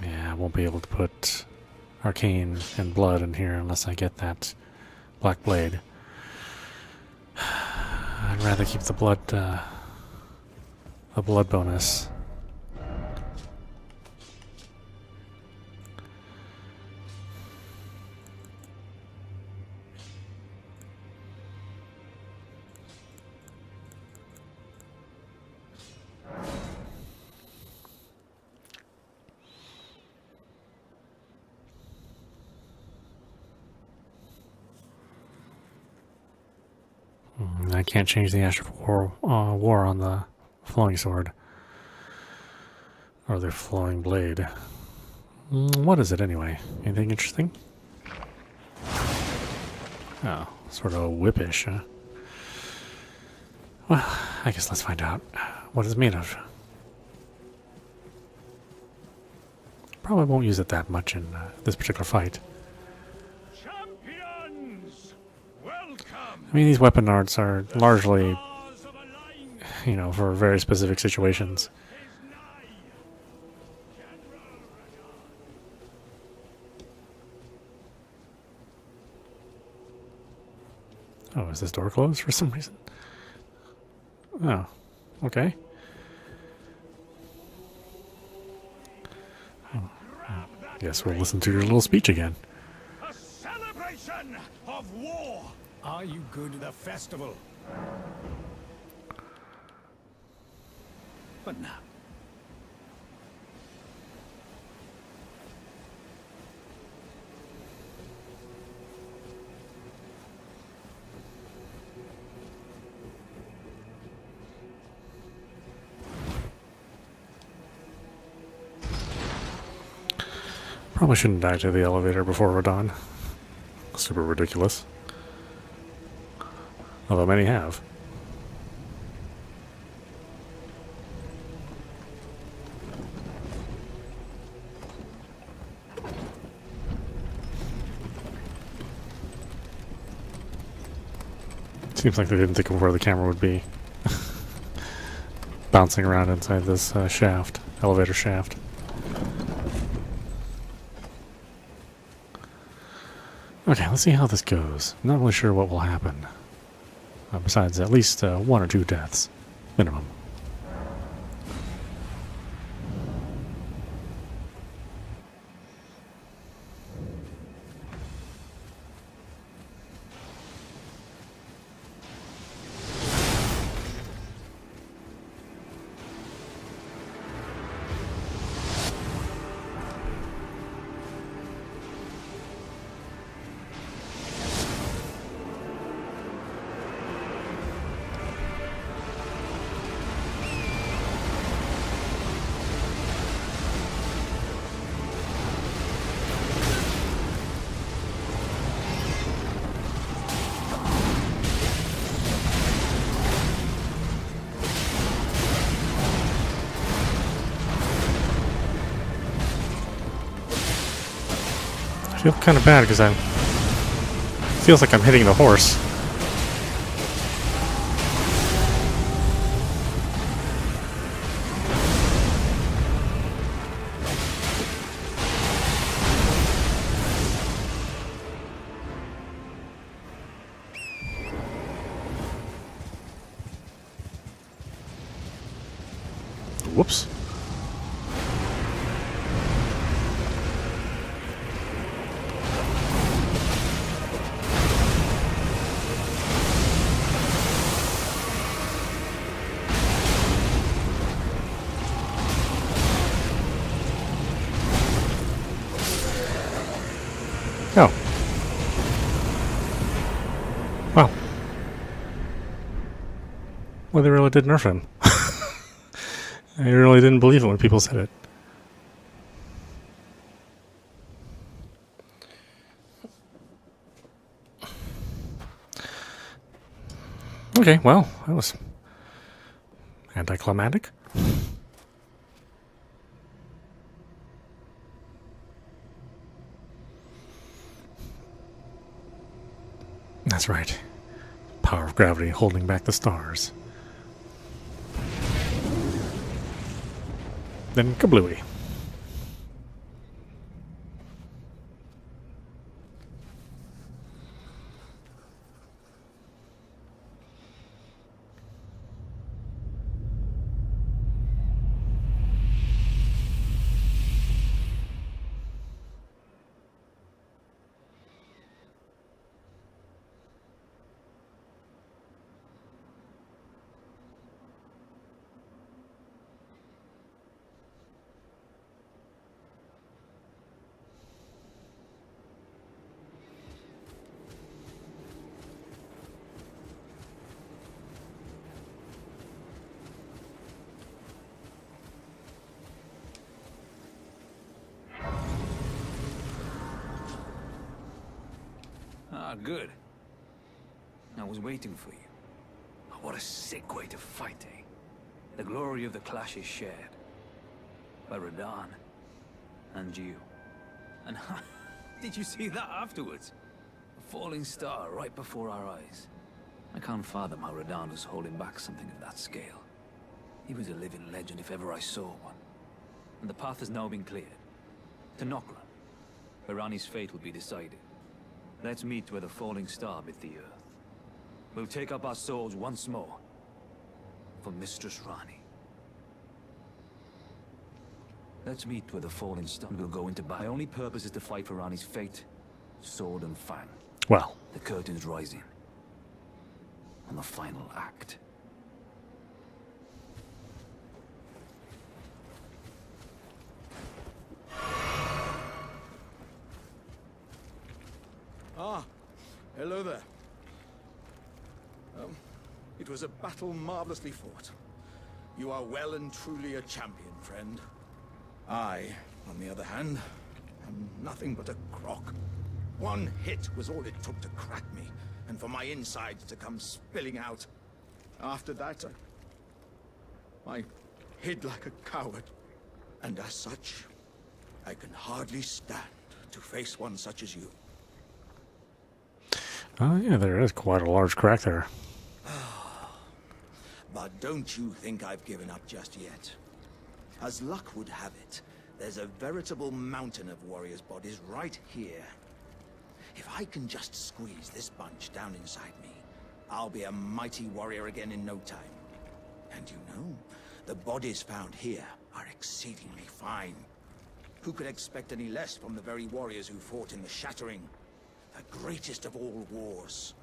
Yeah, I won't be able to put Arcane and Blood in here unless I get that Black Blade. I'd rather keep the blood bonus. I can't change the Ash of War on the flowing sword. Or the flowing blade. What is it anyway? Anything interesting? Oh, sort of whippish, huh? Well, I guess let's find out what it's made of. Probably won't use it that much in this particular fight. I mean, these weapon arts are largely, you know, for very specific situations. Oh, is this door closed for some reason? Oh, okay. Oh, guess we'll listen to your little speech again. A celebration of war! Are you good at the festival? But now. Probably shouldn't die to the elevator before we're done. Super ridiculous. Although many have. Seems like they didn't think of where the camera would be. Bouncing around inside this shaft, elevator shaft. Okay, let's see how this goes. I'm not really sure what will happen. Besides at least 1 or 2 deaths, minimum. feel kind of bad because feels like I'm hitting the horse. Whoops. Oh. Wow. Well, they really did nerf him. I really didn't believe it when people said it. Okay, well, that was anticlimactic. That's right. Power of gravity holding back the stars. Then kablooey. Ah, good. I was waiting for you. Oh, what a sick way to fight, eh? The glory of the clash is shared. By Radahn. And you. And did you see that afterwards? A falling star right before our eyes. I can't fathom how Radahn was holding back something of that scale. He was a living legend if ever I saw one. And the path has now been cleared. To Nokra, where Ranni's fate will be decided. Let's meet where the falling star bit the earth. We'll take up our swords once more. For Mistress Ranni. Let's meet where the falling star will go into battle. My only purpose is to fight for Ranni's fate, sword and fang. Well. The curtain's rising. On the final act. Ah, hello there. It was a battle marvelously fought. You are well and truly a champion, friend. I, on the other hand, am nothing but a crock. One hit was all it took to crack me, and for my insides to come spilling out. After that, I hid like a coward. And as such, I can hardly stand to face one such as you. Oh, yeah, there is quite a large crack there. But don't you think I've given up just yet. As luck would have it, there's a veritable mountain of warriors' bodies right here. If I can just squeeze this bunch down inside me, I'll be a mighty warrior again in no time. And you know, the bodies found here are exceedingly fine. Who could expect any less from the very warriors who fought in the Shattering? The greatest of all wars.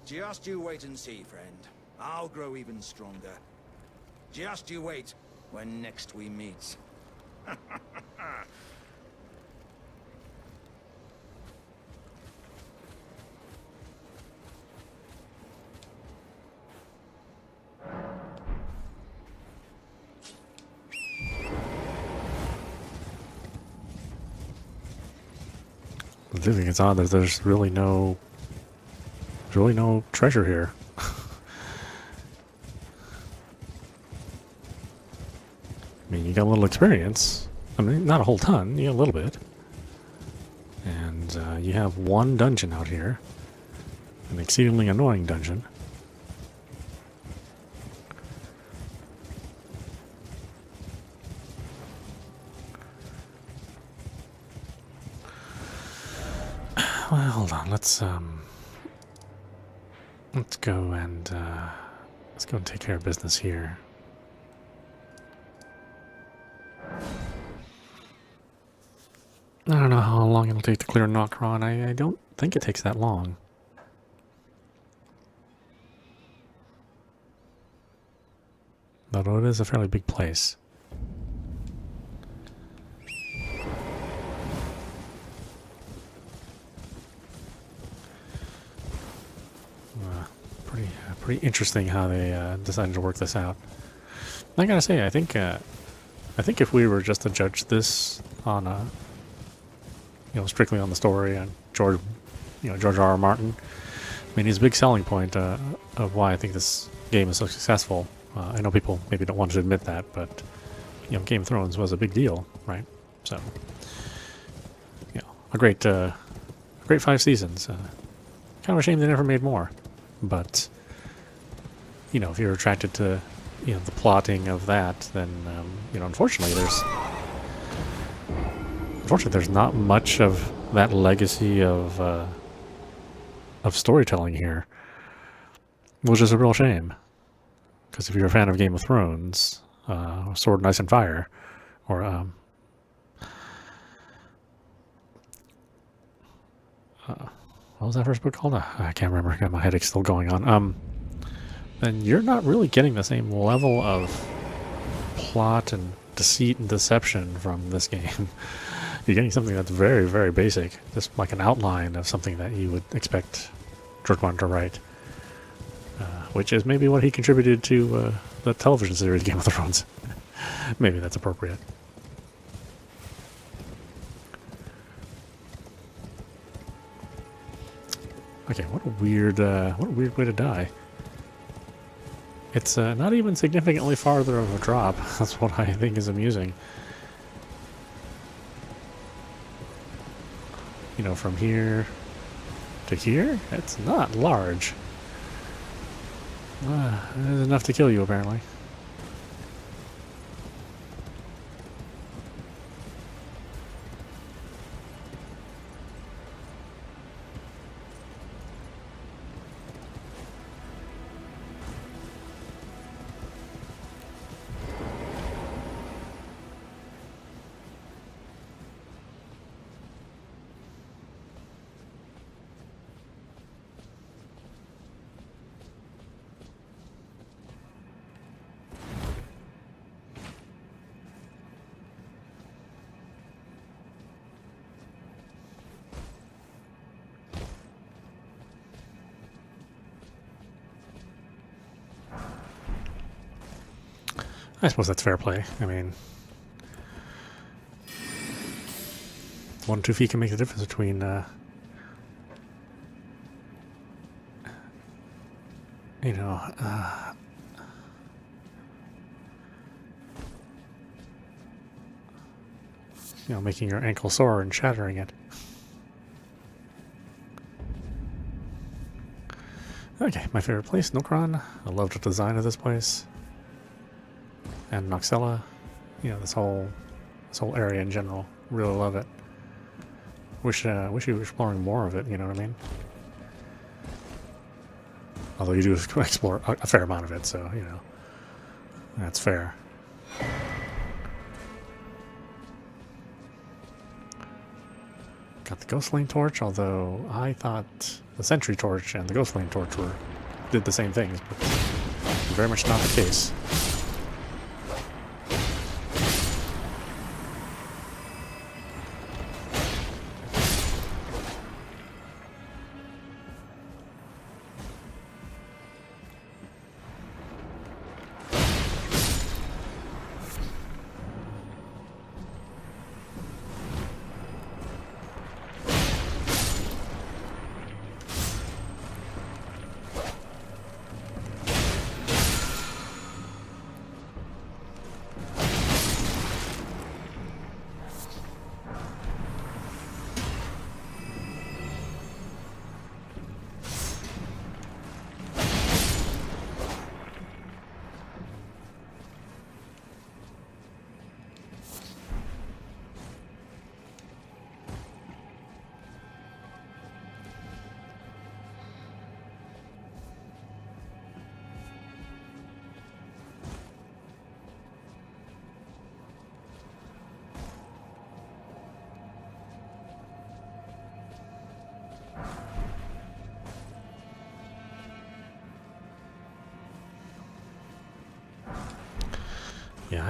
Just you wait and see, friend. I'll grow even stronger. Just you wait when next we meet. I think it's odd that there's really no treasure here. I mean, you got a little experience. I mean, not a whole ton. You got a little bit. And you have one dungeon out here. An exceedingly annoying dungeon. Well, hold on. Let's go and take care of business here. I don't know how long it'll take to clear Nokron. I don't think it takes that long. Although it is a fairly big place. Pretty interesting how they decided to work this out. I gotta say, I think if we were just to judge this on strictly on the story and George R.R. Martin, I mean, his big selling point of why I think this game is so successful. I know people maybe don't want to admit that, but Game of Thrones was a big deal, right? So, a great 5 seasons. Kind of a shame they never made more, but if you're attracted to the plotting of that, then unfortunately there's not much of that legacy of storytelling here, which is a real shame. Because if you're a fan of Game of Thrones, Sword and Ice and Fire, or what was that first book called? I can't remember. Got my headache still going on. Then you're not really getting the same level of plot and deceit and deception from this game. You're getting something that's very, very basic, just like an outline of something that you would expect George Martin to write, which is maybe what he contributed to the television series Game of Thrones. Maybe that's appropriate. Okay, what a weird way to die. It's not even significantly farther of a drop. That's what I think is amusing. From here to here, it's not large. It's enough to kill you, apparently. I suppose that's fair play. I mean, 1 or 2 feet can make the difference between, making your ankle sore and shattering it. Okay, my favorite place, Nokron. I love the design of this place. And Noxella, this whole area in general, really love it. Wish you were exploring more of it. You know what I mean? Although you do explore a fair amount of it, so that's fair. Got the Ghostflame Torch, although I thought the Sentry Torch and the Ghostflame Torch did the same things, but very much not the case.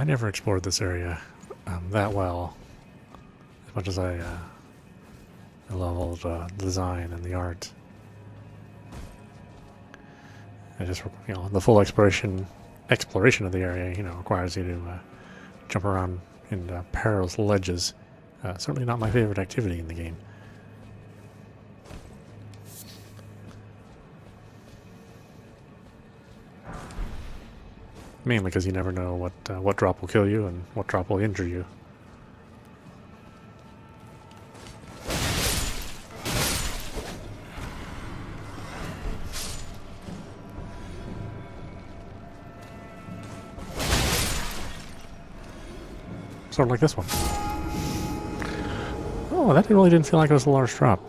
I never explored this area that well, as much as I leveled the design and the art. I just, you know, the full exploration of the area, you know, requires you to jump around in perilous ledges. Certainly not my favorite activity in the game. Mainly because you never know what drop will kill you and what drop will injure you. Sort of like this one. Oh, that really didn't feel like it was a large drop.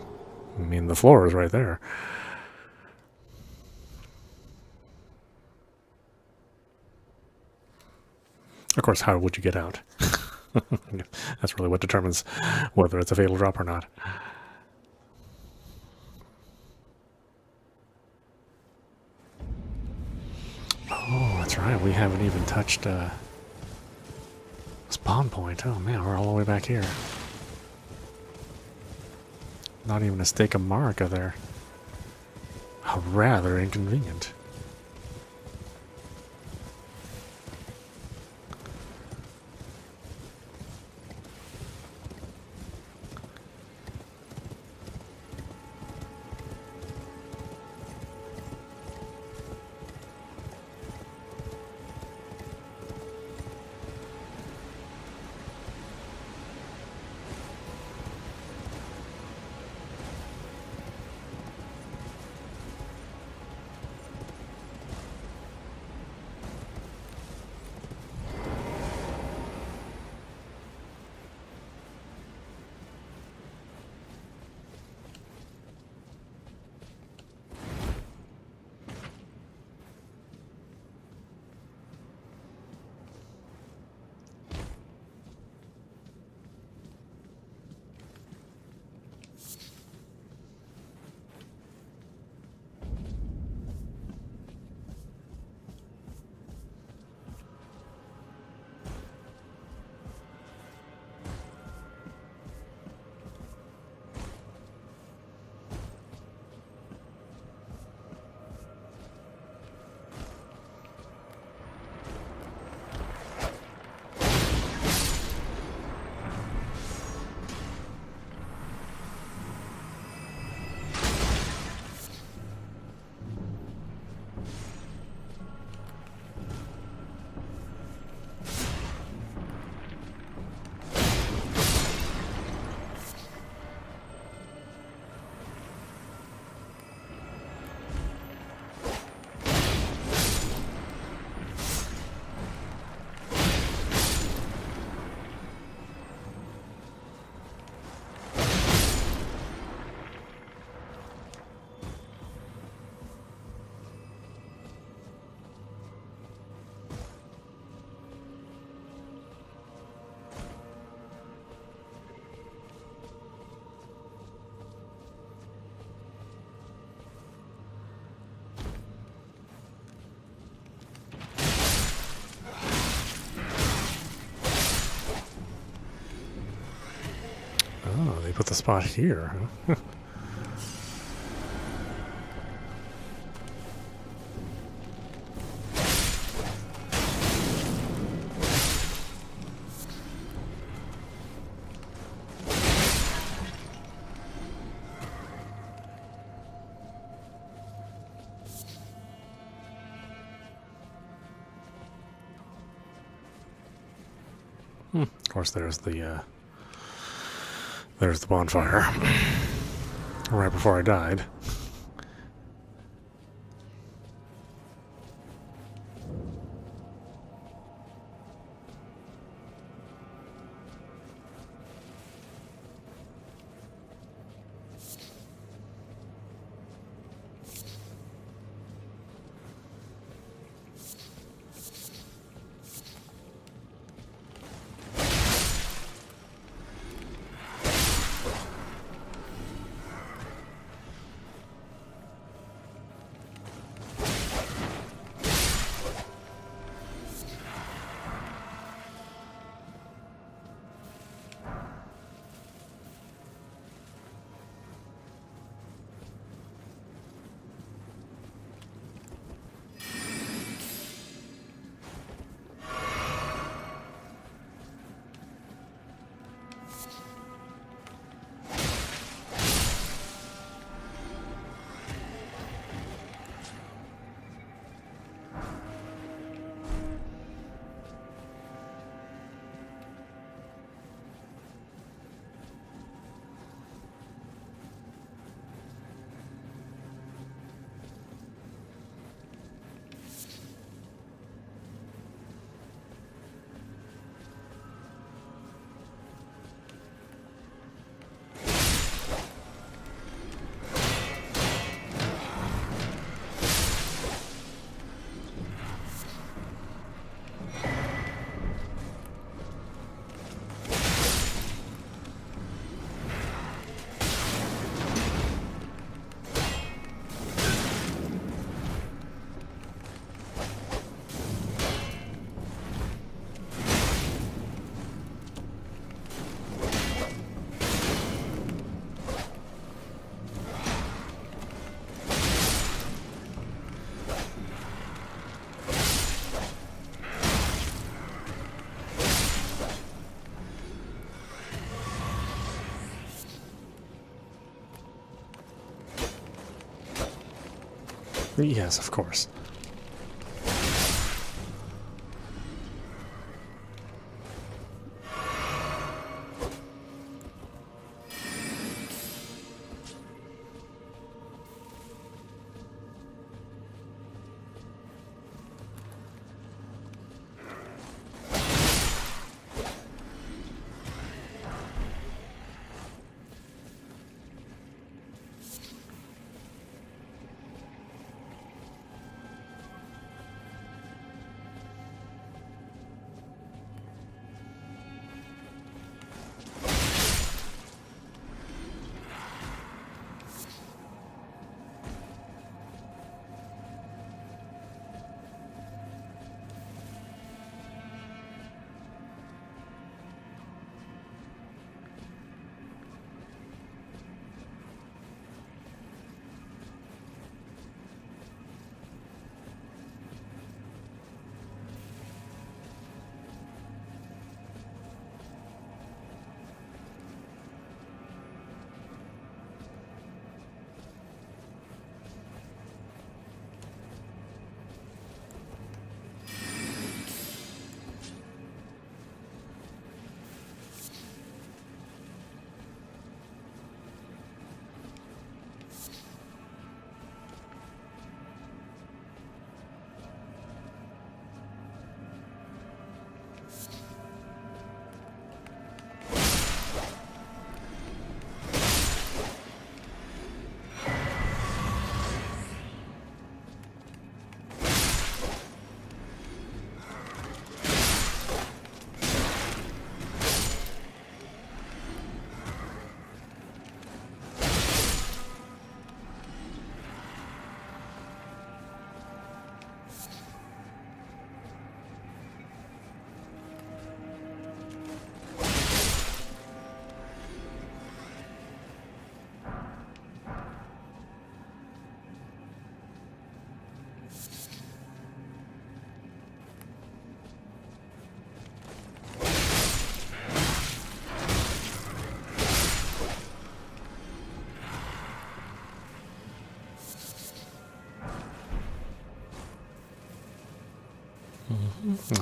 I mean, the floor is right there. Of course, how would you get out? That's really what determines whether it's a fatal drop or not. Oh, that's right. We haven't even touched spawn point. Oh man, we're all the way back here. Not even a stake of Marika there. How rather inconvenient. Oh, they put the spot here, huh? Of course, there's the bonfire. Right before I died. Yes, of course.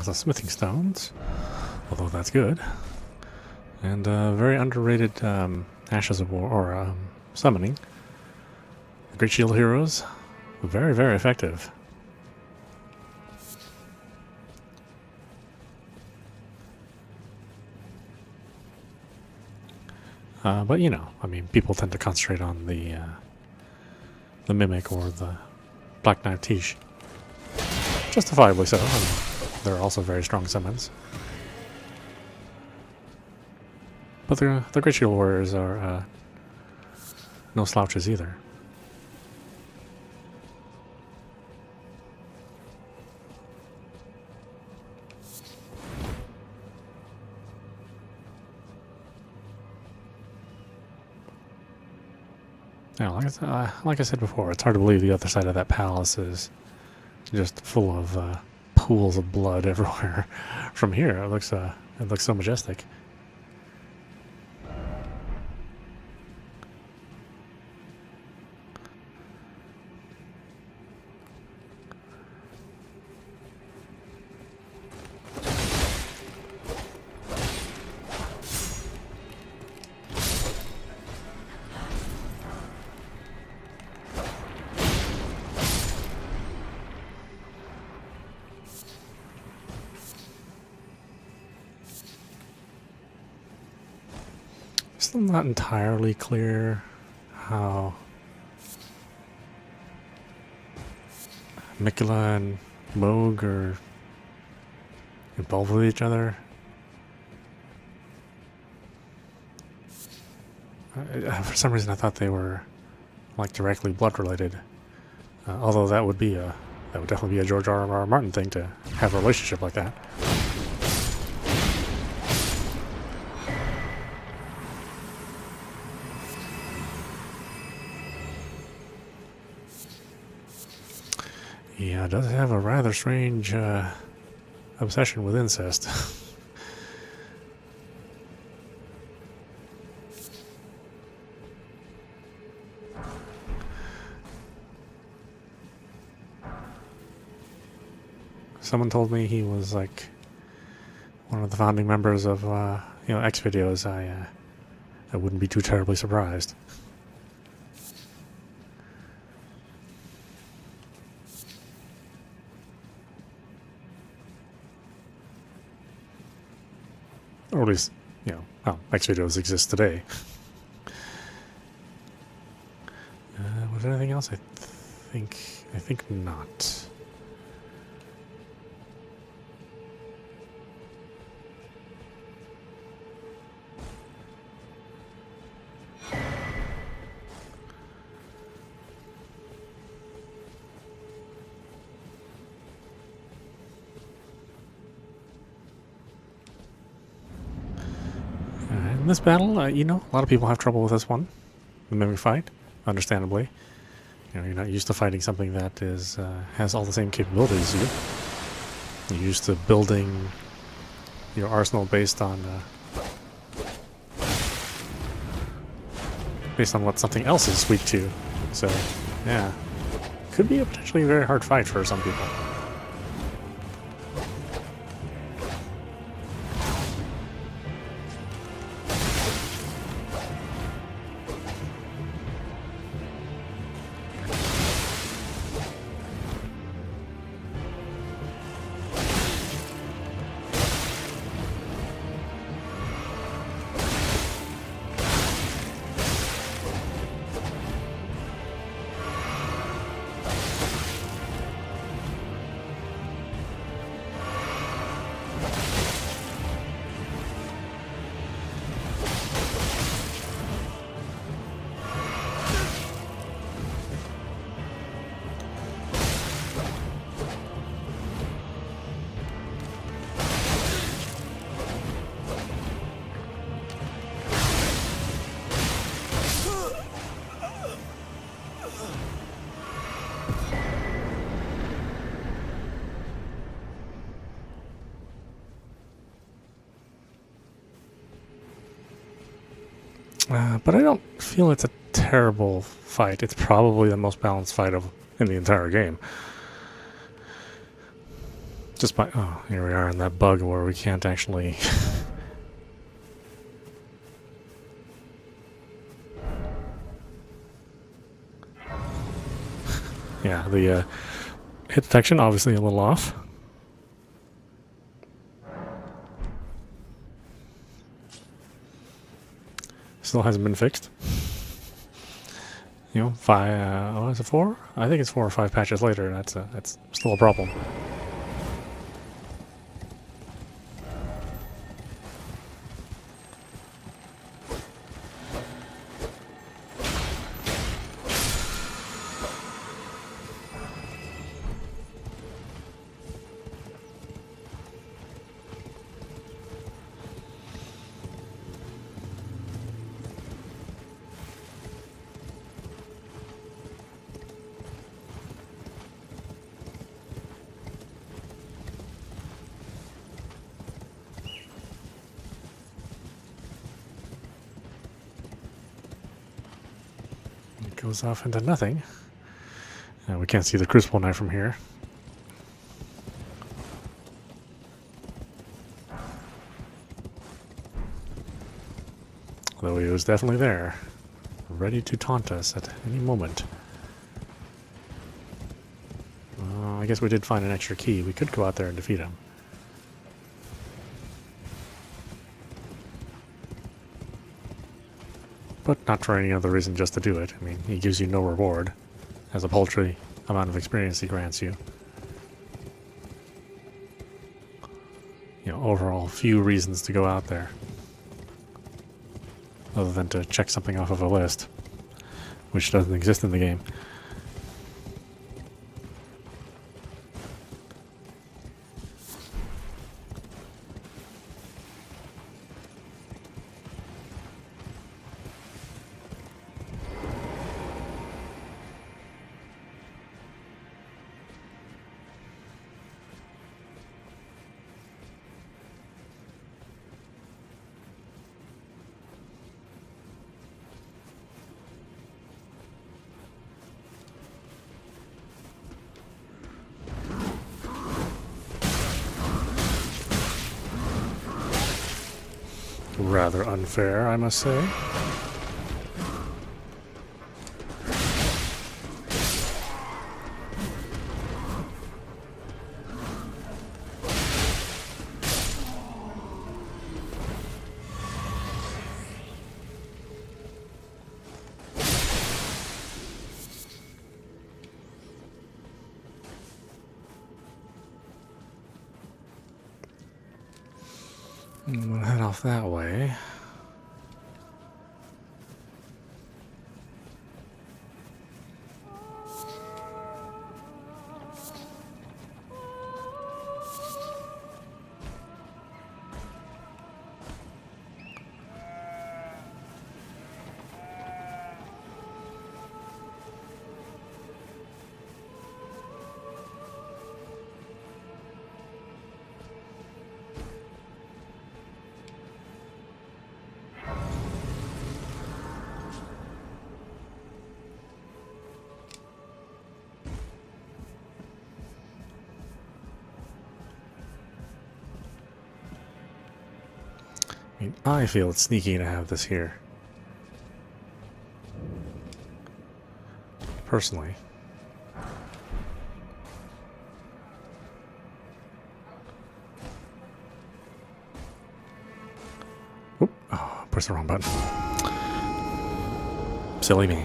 The smithing stones, although that's good, and very underrated Ashes of War or summoning. The Great Shield Heroes, very, very effective. But you know, I mean, people tend to concentrate on the Mimic or the Black Knight Tish. Justifiably so. I mean, they're also very strong summons. But the Great Shield Warriors are no slouches either. Yeah, like I said before, it's hard to believe the other side of that palace is just full of pools of blood everywhere. From here, it looks so majestic. Still not entirely clear how Mikula and Moog are involved with each other. For some reason, I thought they were like directly blood related. Although that would definitely be a George R.R. Martin thing to have a relationship like that. Yeah, it does have a rather strange obsession with incest. someone told me he was like one of the founding members of X videos, I wouldn't be too terribly surprised. Or at least, X videos exist today. Was there anything else? I think not. In this battle, a lot of people have trouble with this one, the mimic fight, understandably. You're not used to fighting something that has all the same capabilities as you. You're used to building your arsenal based on what something else is weak to. So, yeah, could be a potentially very hard fight for some people. But I don't feel it's a terrible fight. It's probably the most balanced fight in the entire game. Just by... Oh, here we are in that bug where we can't actually... Yeah, the hit detection obviously a little off. Still hasn't been fixed. Is it 4? I think it's 4 or 5 patches later. That's still a problem. Goes off into nothing. We can't see the crucible knife from here. Although he was definitely there, ready to taunt us at any moment. I guess we did find an extra key. We could go out there and defeat him. But not for any other reason, just to do it. I mean, he gives you no reward, as a paltry amount of experience he grants you. Overall, few reasons to go out there. Other than to check something off of a list, which doesn't exist in the game. rather unfair, I must say. I'm gonna head off that way. I mean, I feel it's sneaky to have this here. Personally. Oop. Oh, pressed the wrong button. Silly me.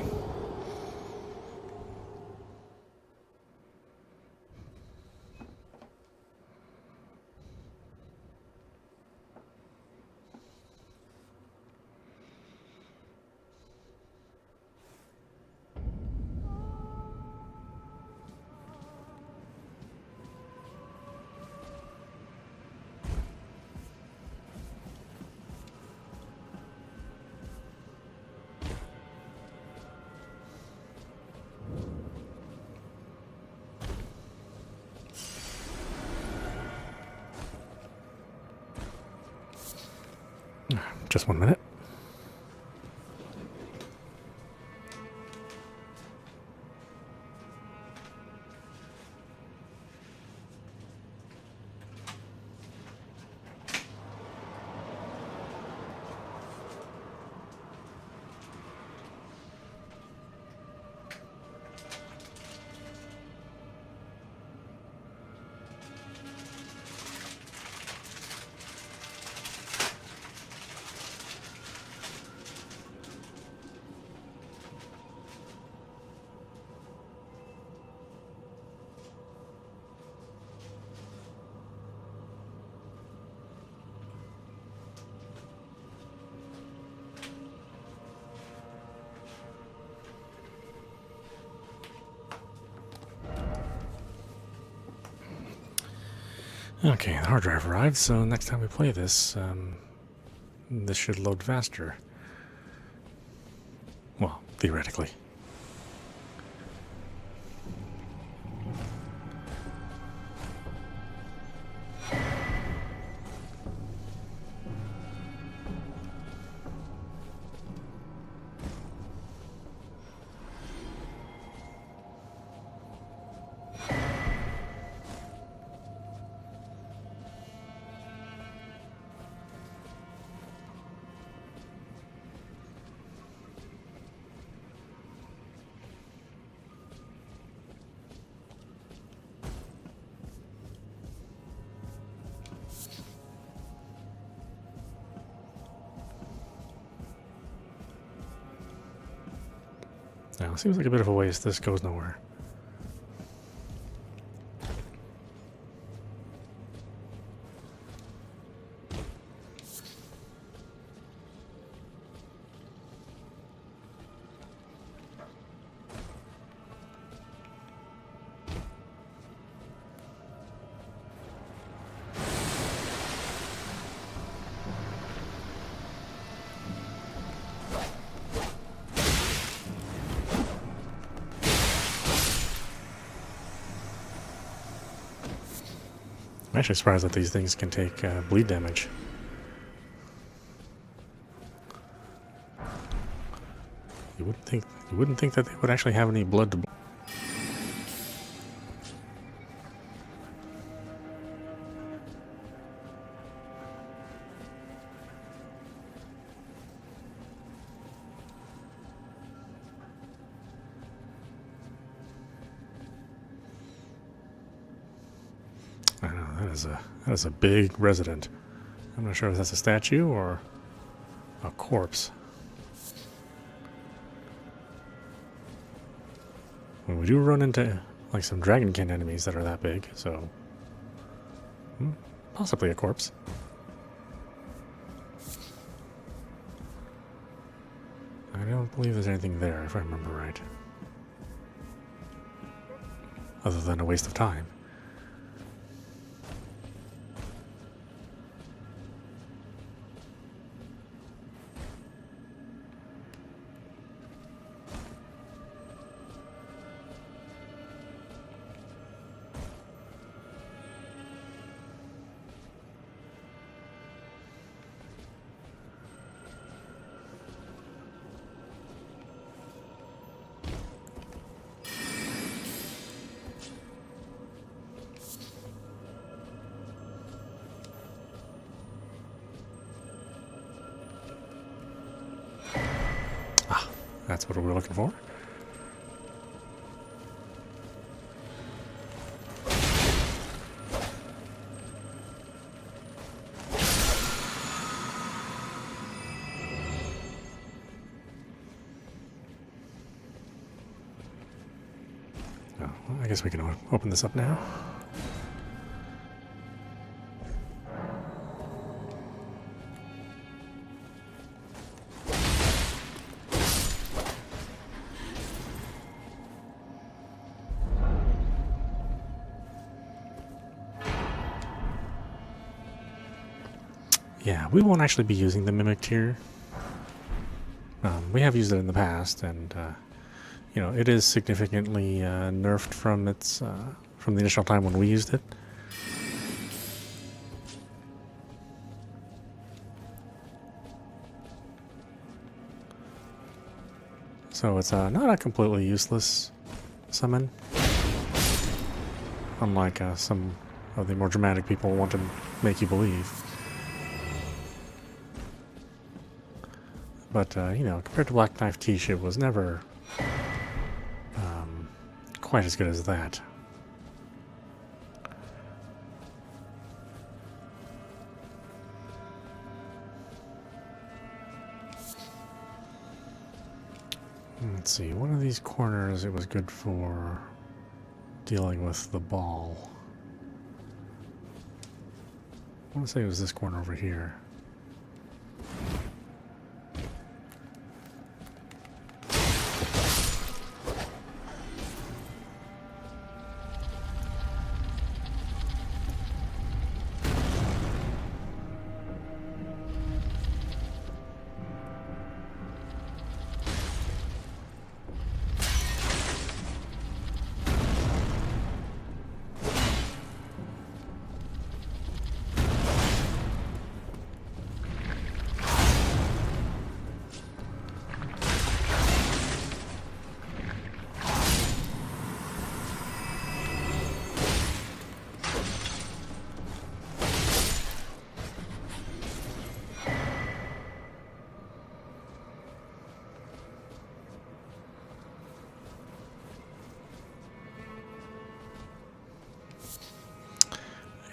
Just 1 minute. Okay, the hard drive arrived, so next time we play this, this should load faster. Well, theoretically. Now, it seems like a bit of a waste. This goes nowhere. I'm actually surprised that these things can take bleed damage. You wouldn't think that they would actually have any blood to. is a big resident. I'm not sure if that's a statue or a corpse. Well, we do run into like some dragonkin enemies that are that big, so possibly a corpse. I don't believe there's anything there, if I remember right. Other than a waste of time. That's what we're looking for. Oh, well, I guess we can open this up now. Yeah, we won't actually be using the Mimic here. We have used it in the past, and you know, it is significantly nerfed from its from the initial time when we used it. So it's not a completely useless summon, unlike some of the more dramatic people want to make you believe. But, you know, compared to Black Knife Tish, it was never quite as good as that. Let's see, one of these corners it was good for dealing with the ball. I want to say it was this corner over here.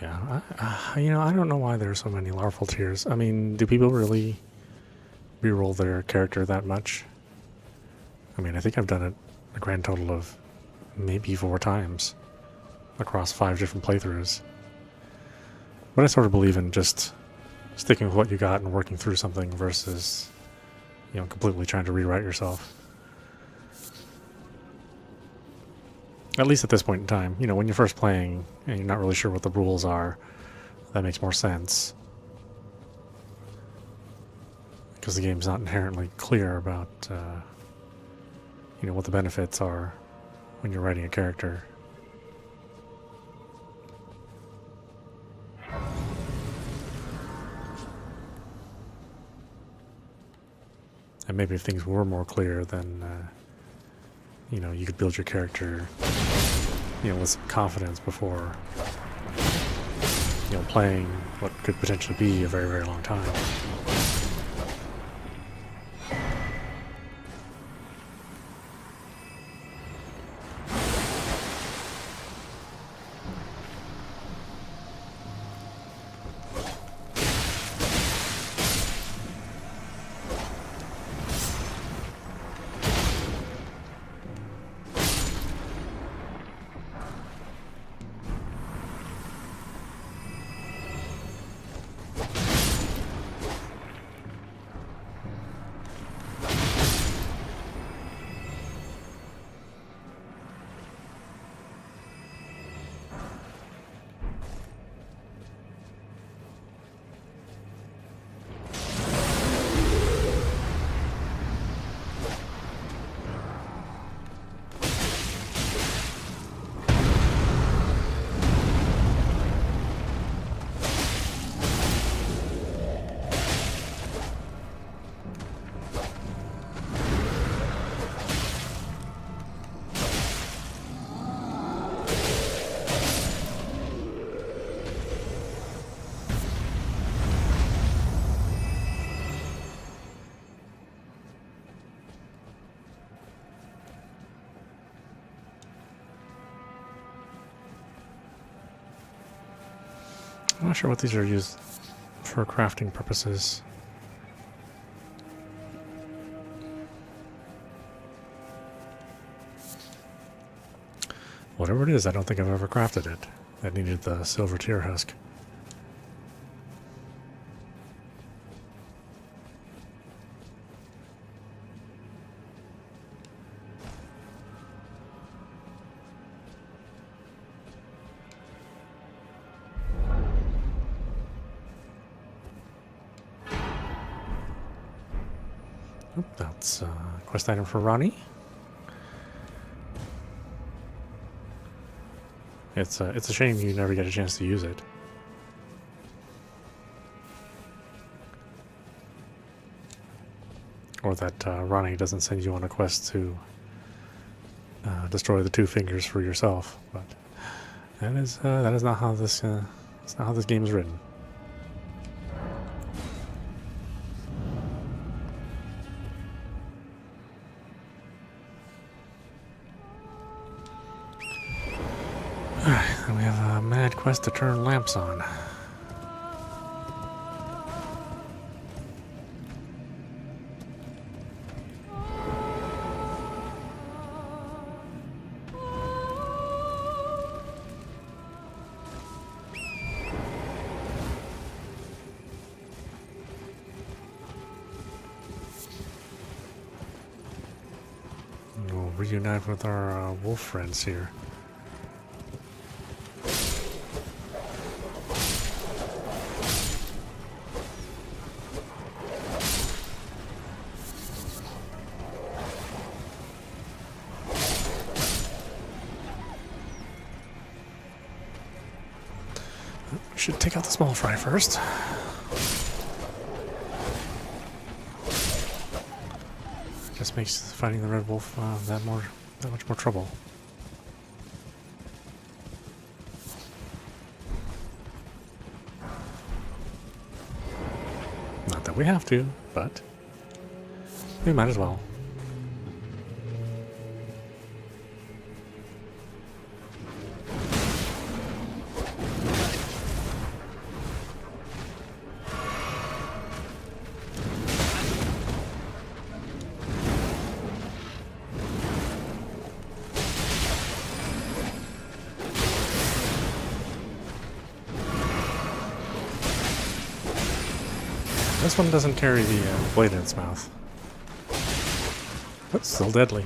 Yeah, you know, I don't know why there are so many larval tears. I mean, do people really reroll their character that much? I mean, I think I've done it a grand total of maybe 4 times across 5 different playthroughs. But I sort of believe in just sticking with what you got and working through something versus, you know, completely trying to rewrite yourself. At least at this point in time. You know, when you're first playing and you're not really sure what the rules are, that makes more sense. Because the game's not inherently clear about, you know, what the benefits are when you're writing a character. And maybe if things were more clear, then, you know, you could build your character, you know, with some confidence before, you know, playing what could potentially be a very, very long time. I'm not sure what these are used for crafting purposes. Whatever it is, I don't think I've ever crafted it. That needed the silver tear husk. Oh, that's a quest item for Ronnie. It's a shame you never get a chance to use it. Or that Ronnie doesn't send you on a quest to destroy the two fingers for yourself. But that is not how this that's not how this game is written. Alright, then we have a mad quest to turn lamps on. We'll reunite with our wolf friends here. Should take out the small fry first. Just makes fighting the red wolf that much more trouble. Not that we have to, but we might as well. This one doesn't carry the blade in its mouth. But still deadly.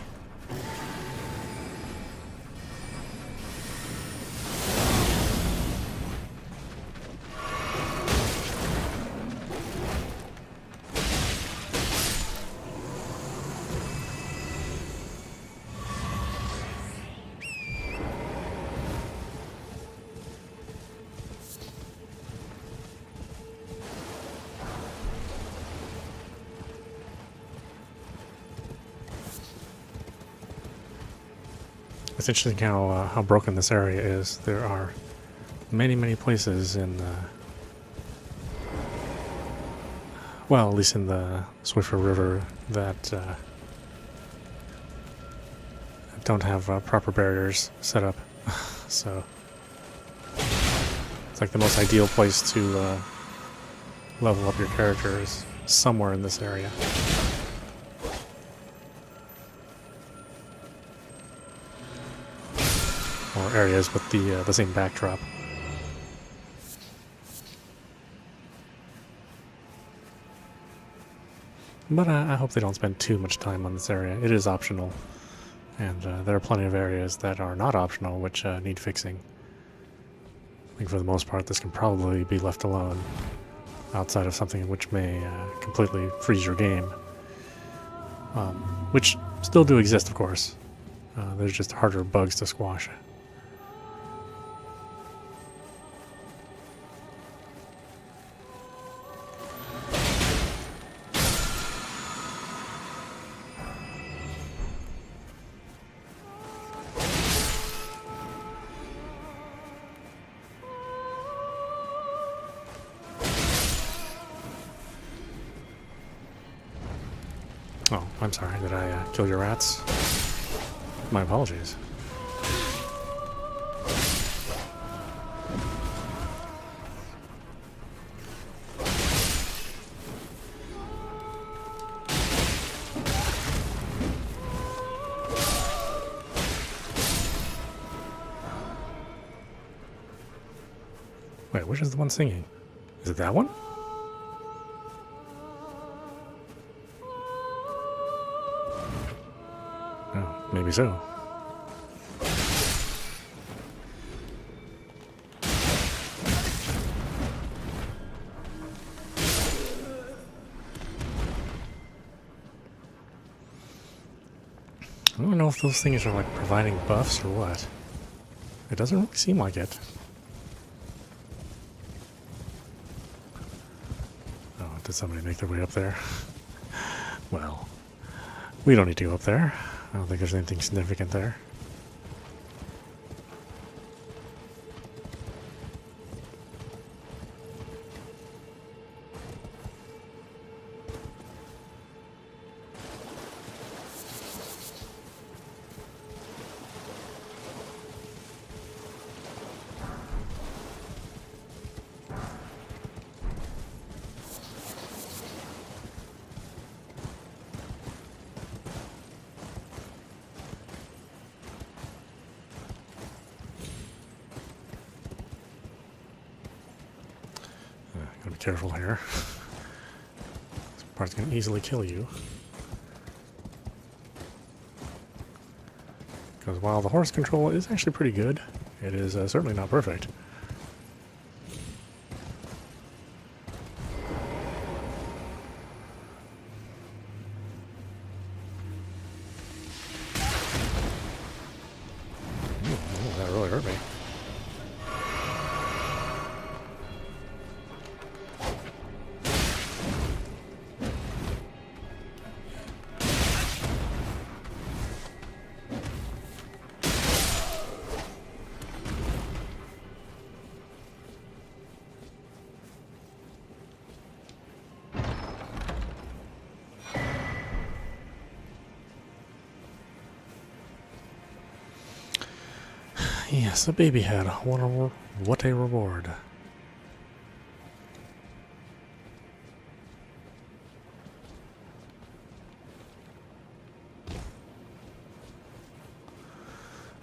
It's interesting how broken this area is. There are many places in well, at least in the Swiffer River that don't have proper barriers set up. So it's like the most ideal place to level up your character is somewhere in this area. Or areas with the same backdrop. But I hope they don't spend too much time on this area. It is optional, and there are plenty of areas that are not optional which need fixing. I think for the most part this can probably be left alone, outside of something which may completely freeze your game. Which still do exist, of course. There's just harder bugs to squash. Oh, I'm sorry. Did I kill your rats? My apologies. Wait, which is the one singing? Is it that one? Oh, maybe so. I don't know if those things are like providing buffs or what. It doesn't really seem like it. Oh, did somebody make their way up there? Well, we don't need to go up there. I don't think there's anything significant there. Gotta be careful here. This part's gonna easily kill you. Because while the horse control is actually pretty good, it is certainly not perfect. Ooh, that really hurt me. Yes, a baby head. What a reward.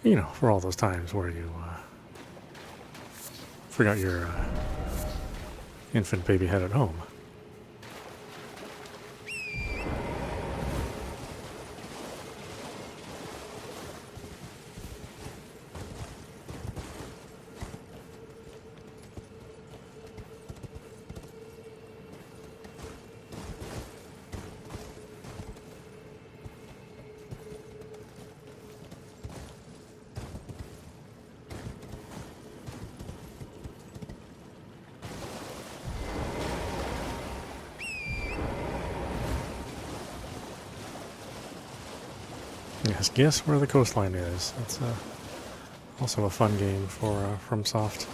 You know, for all those times where you forgot your infant baby head at home. Yes, guess where the coastline is. It's also a fun game for FromSoft.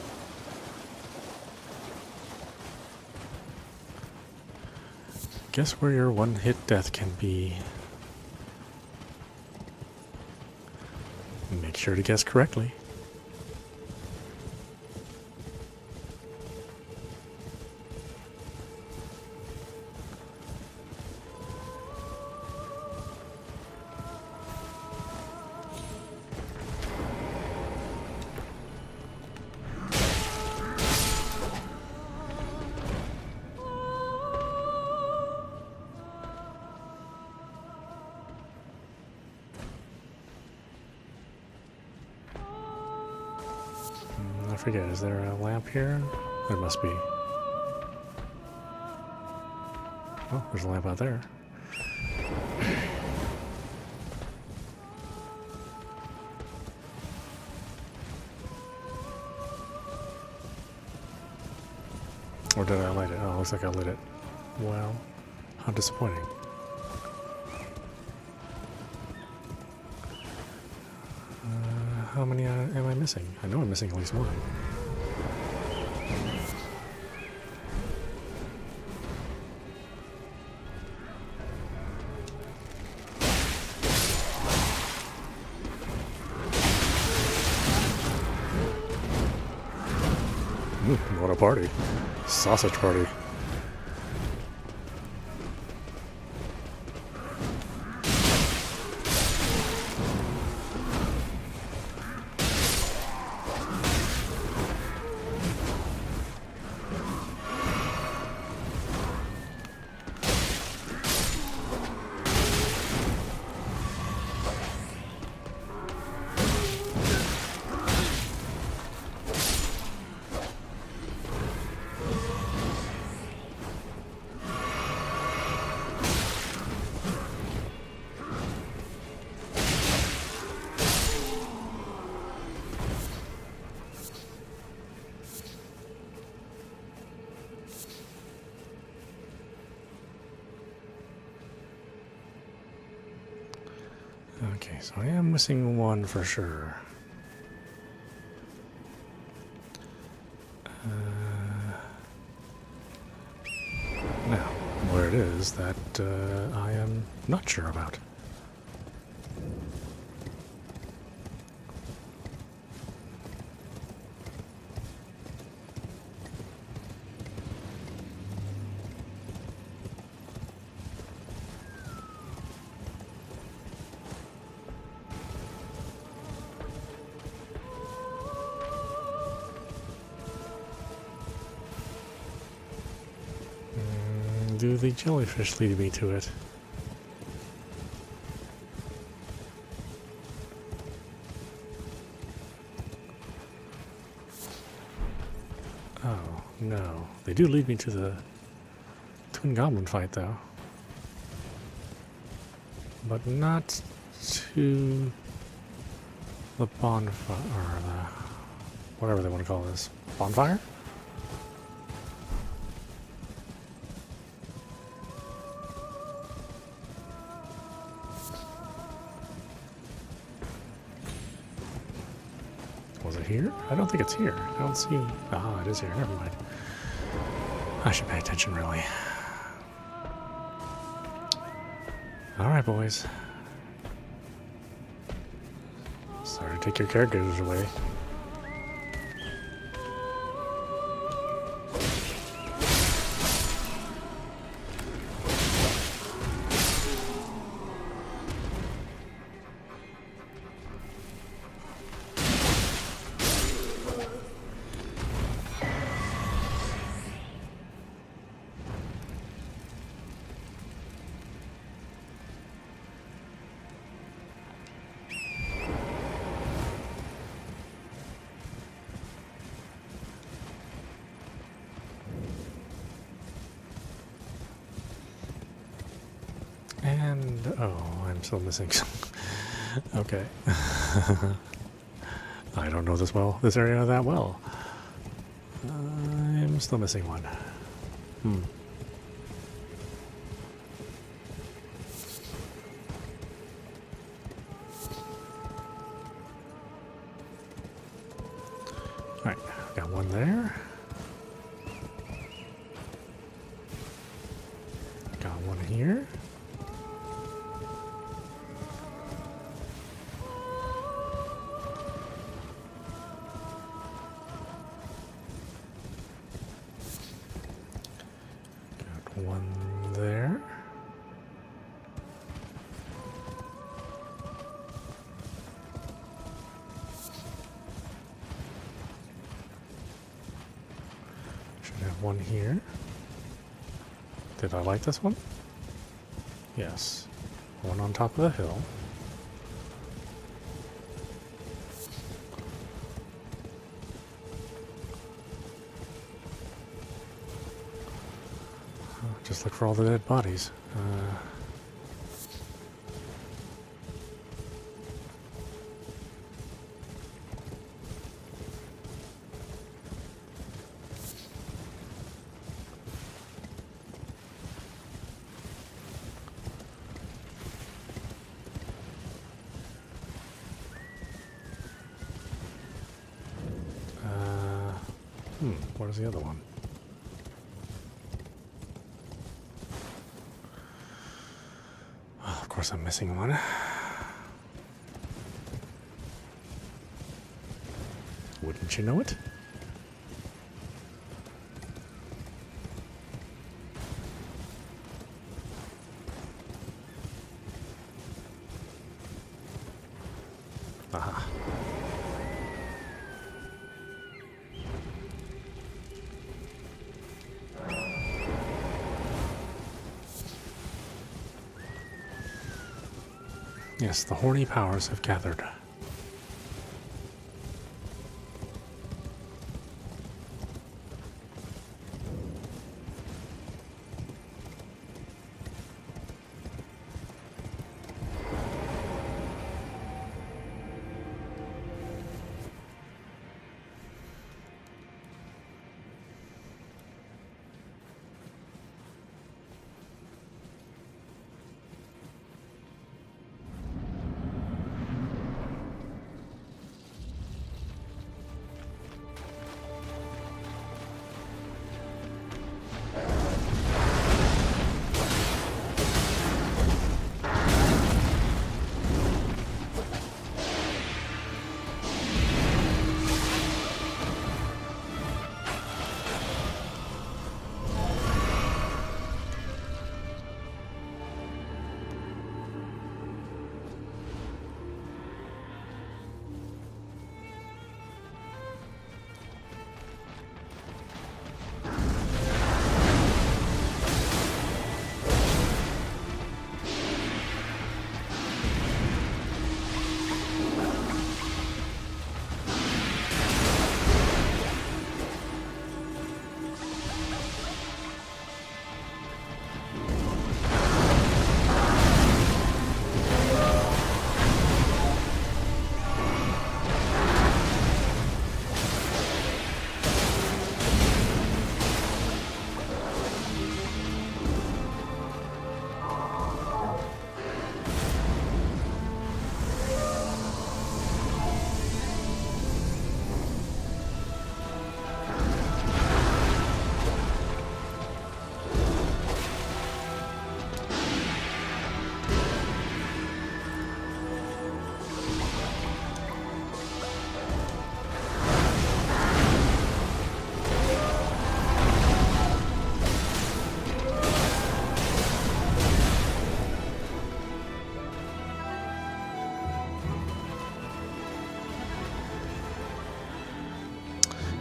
Guess where your one-hit death can be. Make sure to guess correctly. I forget, is there a lamp here? There must be. Oh, there's a lamp out there. Or did I light it? Oh, looks like I lit it. Well, how disappointing. How many am I missing? I know I'm missing at least one. What a party. Sausage party. Okay, so I am missing one for sure. Now, where it is, that I am not sure about. Do the jellyfish lead me to it? Oh, no. They do lead me to the twin goblin fight, though. But not to the bonfire, or the, whatever they want to call this. Bonfire? Was it here? I don't think it's here. I don't see... Ah, it is here. Never mind. I should pay attention, really. Alright, boys. Sorry to take your caregivers away. And, oh, I'm still missing some. Okay. I don't know this area that well. I'm still missing one. Alright, got one there. Got one here. One there. Should have one here. Did I like this one? Yes. One on top of the hill. Just look for all the dead bodies. Where's the other one? Oh, of course I'm missing one. Wouldn't you know it? Aha. Yes, the horny powers have gathered.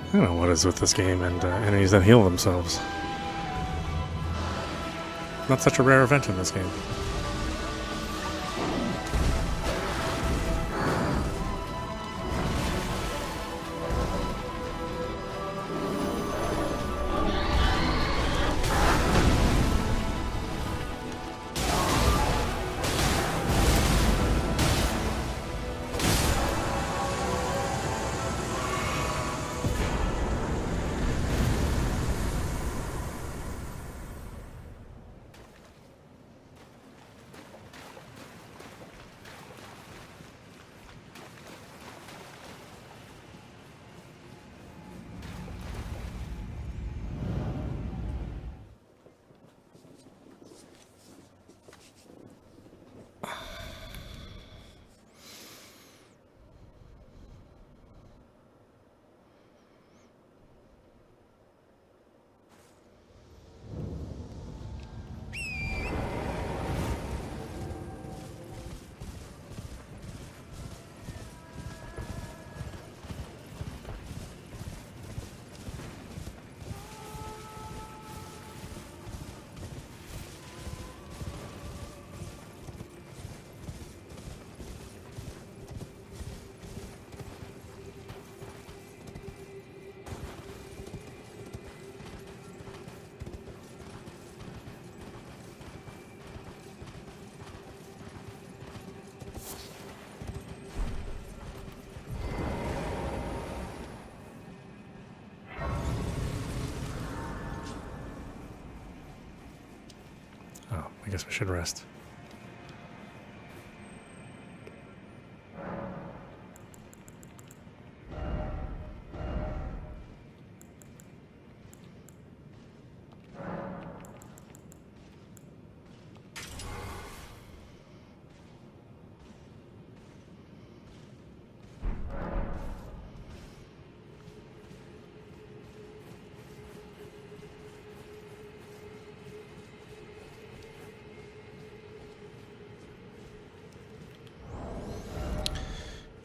I don't know what is with this game and enemies that heal themselves. Not such a rare event in this game. Oh, I guess we should rest.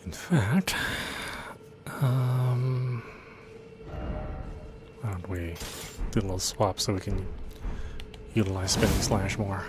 In fact, why don't we do a little swap so we can utilize spinning slash more?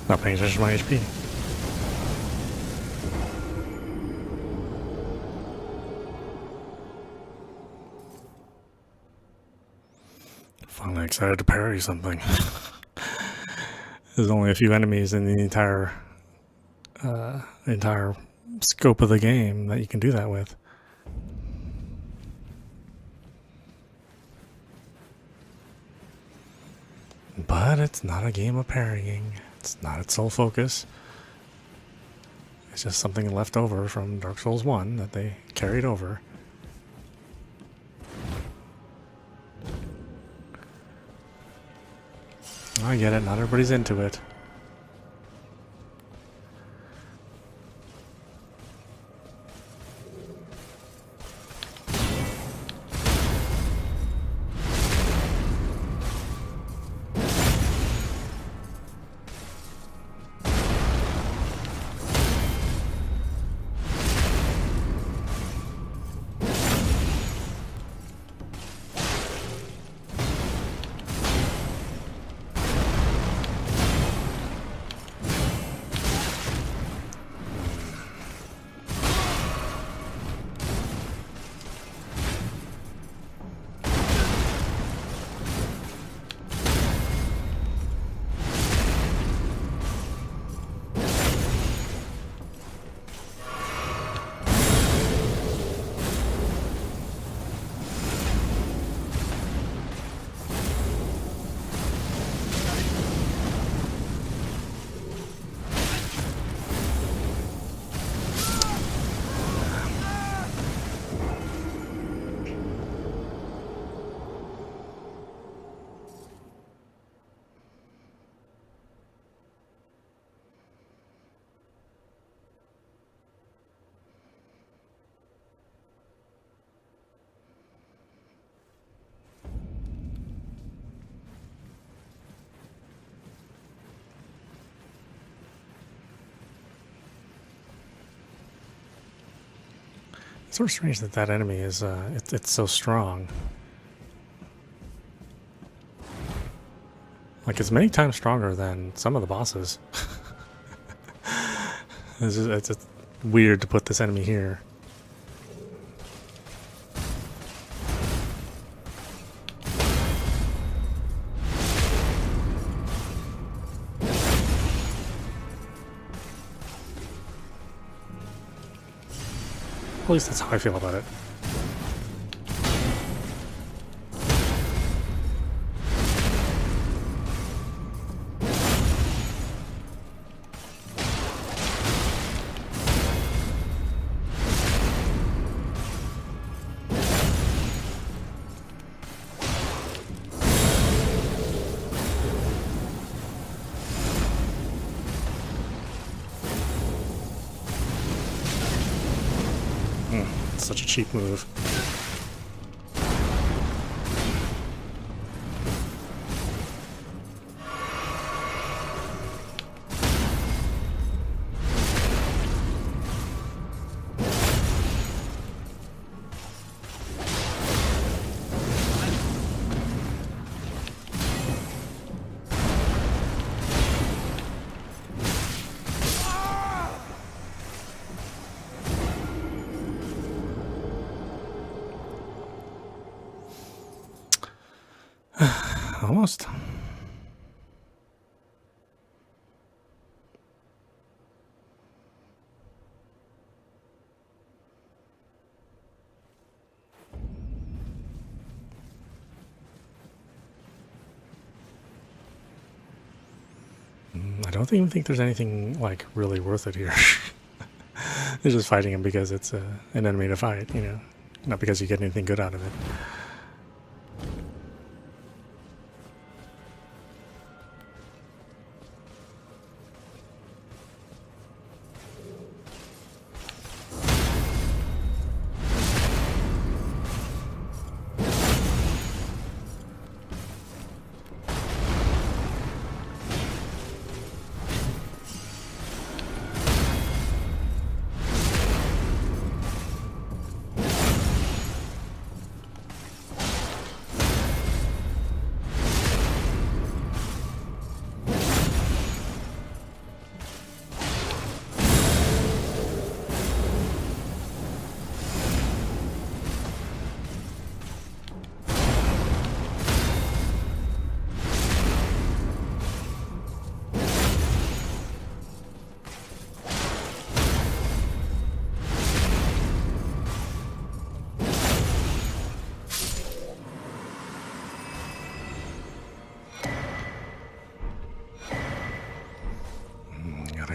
Not paying attention to my HP. Finally excited to parry something. There's only a few enemies in the entire scope of the game that you can do that with. But it's not a game of parrying. It's not its sole focus. It's just something left over from Dark Souls 1 that they carried over. I get it, not everybody's into it. It's sort of strange that that enemy is, it's so strong. Like, it's many times stronger than some of the bosses. It's weird to put this enemy here. At least that's how I feel about it. Such a cheap move. Almost. I don't even think there's anything like really worth it here. They're just fighting him because it's an enemy to fight, you know, not because you get anything good out of it.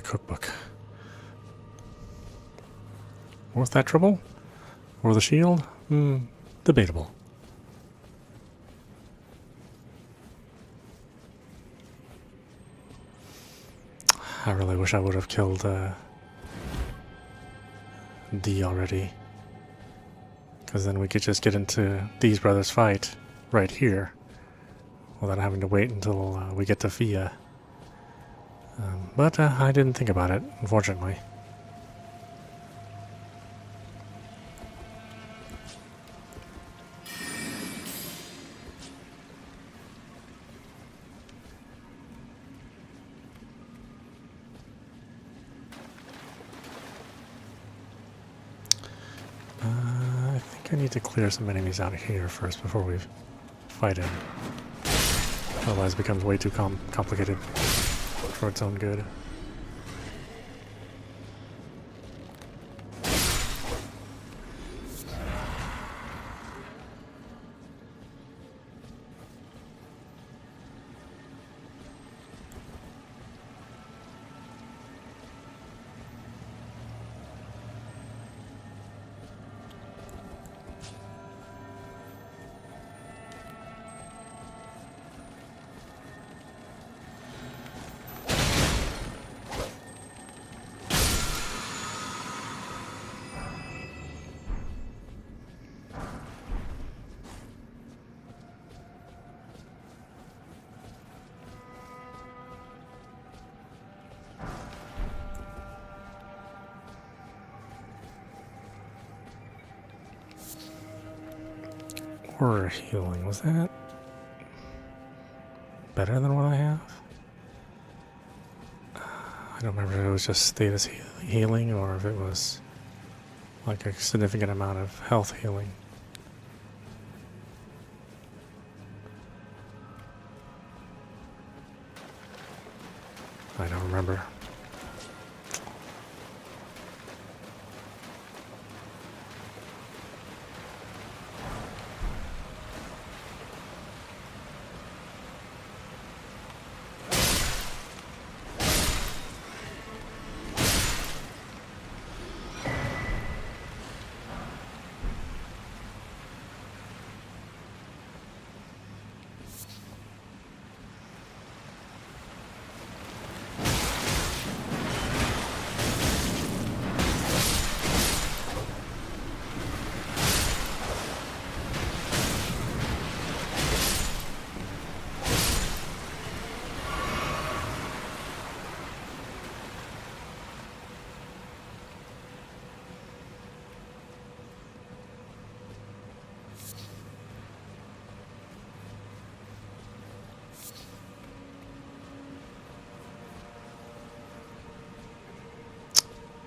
Cookbook. Worth that trouble? Or the shield? Debatable. I really wish I would have killed D already. Because then we could just get into these brothers' fight right here without having to wait until we get to Fia. But I didn't think about it, unfortunately. I think I need to clear some enemies out of here first before we fight him. Otherwise it becomes way too complicated for its own good. horror healing, was that better than what I have? I don't remember if it was just status healing or if it was like a significant amount of health healing. I don't remember.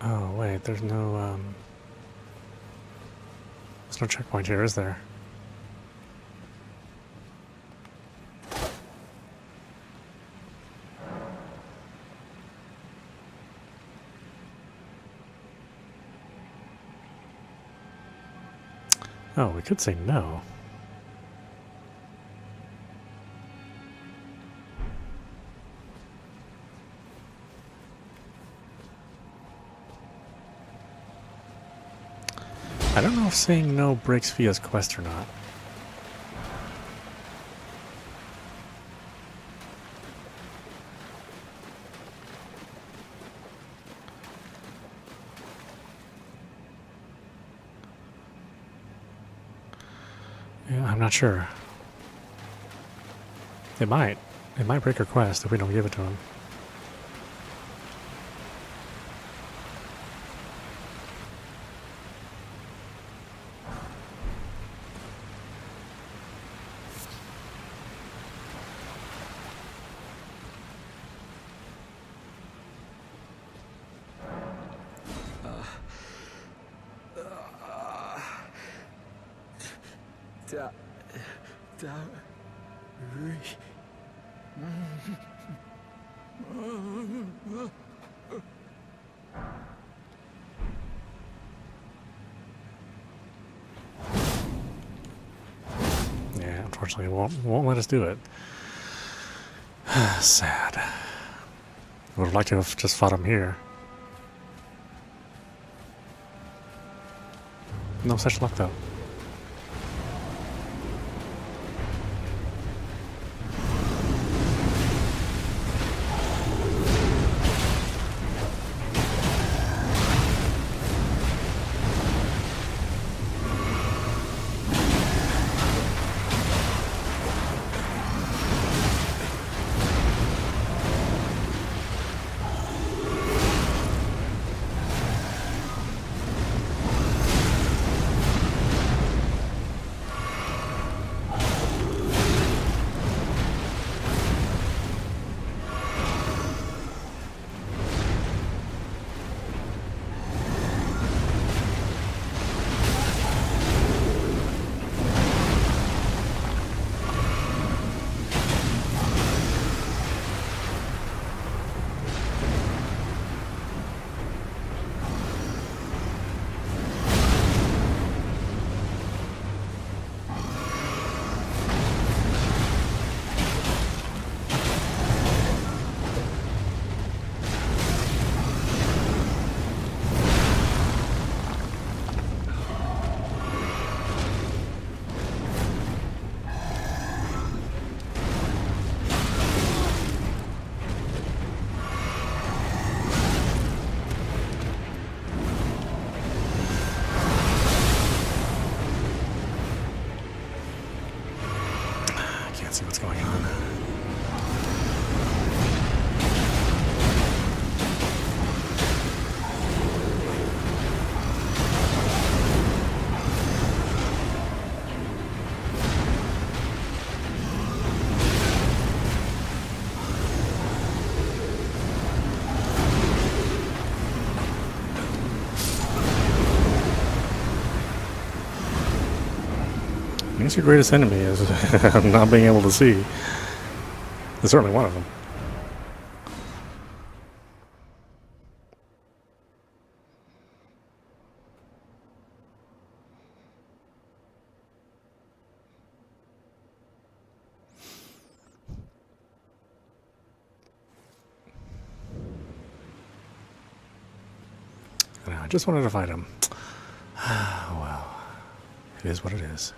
Oh wait, there's no checkpoint here, is there? Oh, we could say no. I don't know if saying no breaks Fia's quest or not. Yeah, I'm not sure. It might. It might break her quest if we don't give it to him. Yeah, unfortunately, it won't let us do it. Sad. Would have liked to have just fought him here. No such luck, though. guess your greatest enemy is not being able to see. It's certainly one of them. I just wanted to fight him. Well, it is what it is.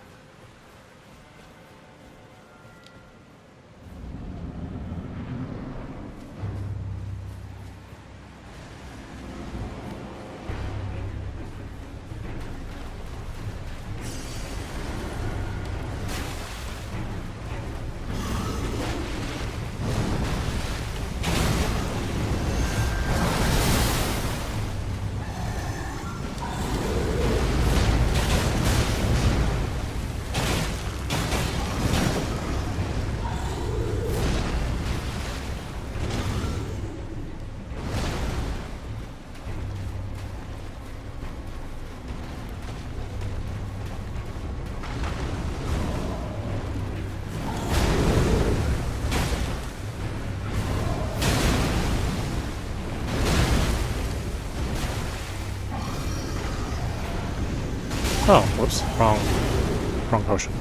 Oh, whoops. Wrong potion.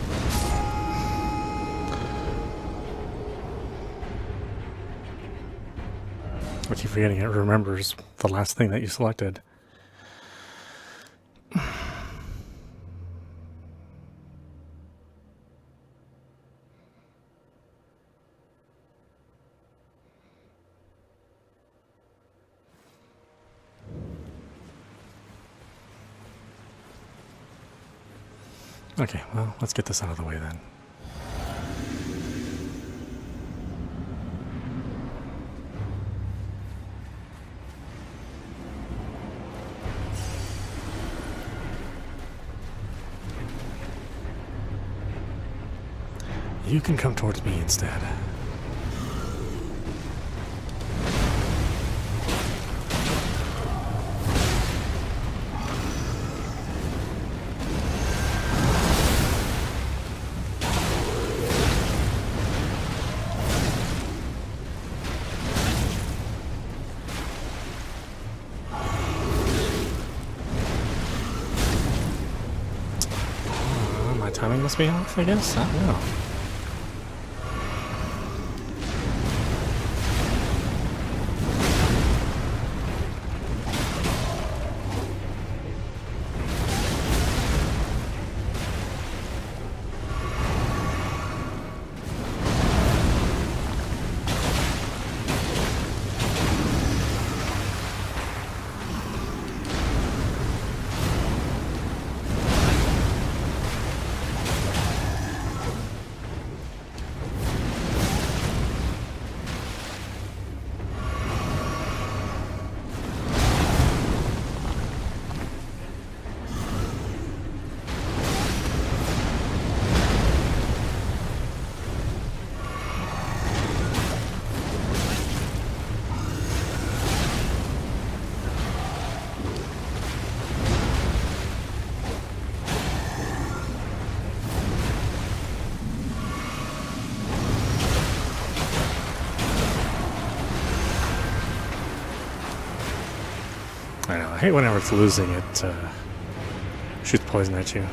I keep forgetting it remembers the last thing that you selected. Okay, well, let's get this out of the way then. You can come towards me instead. My timing must be off, I guess? I don't know. I know, I hate whenever it's losing, it shoots poison at you.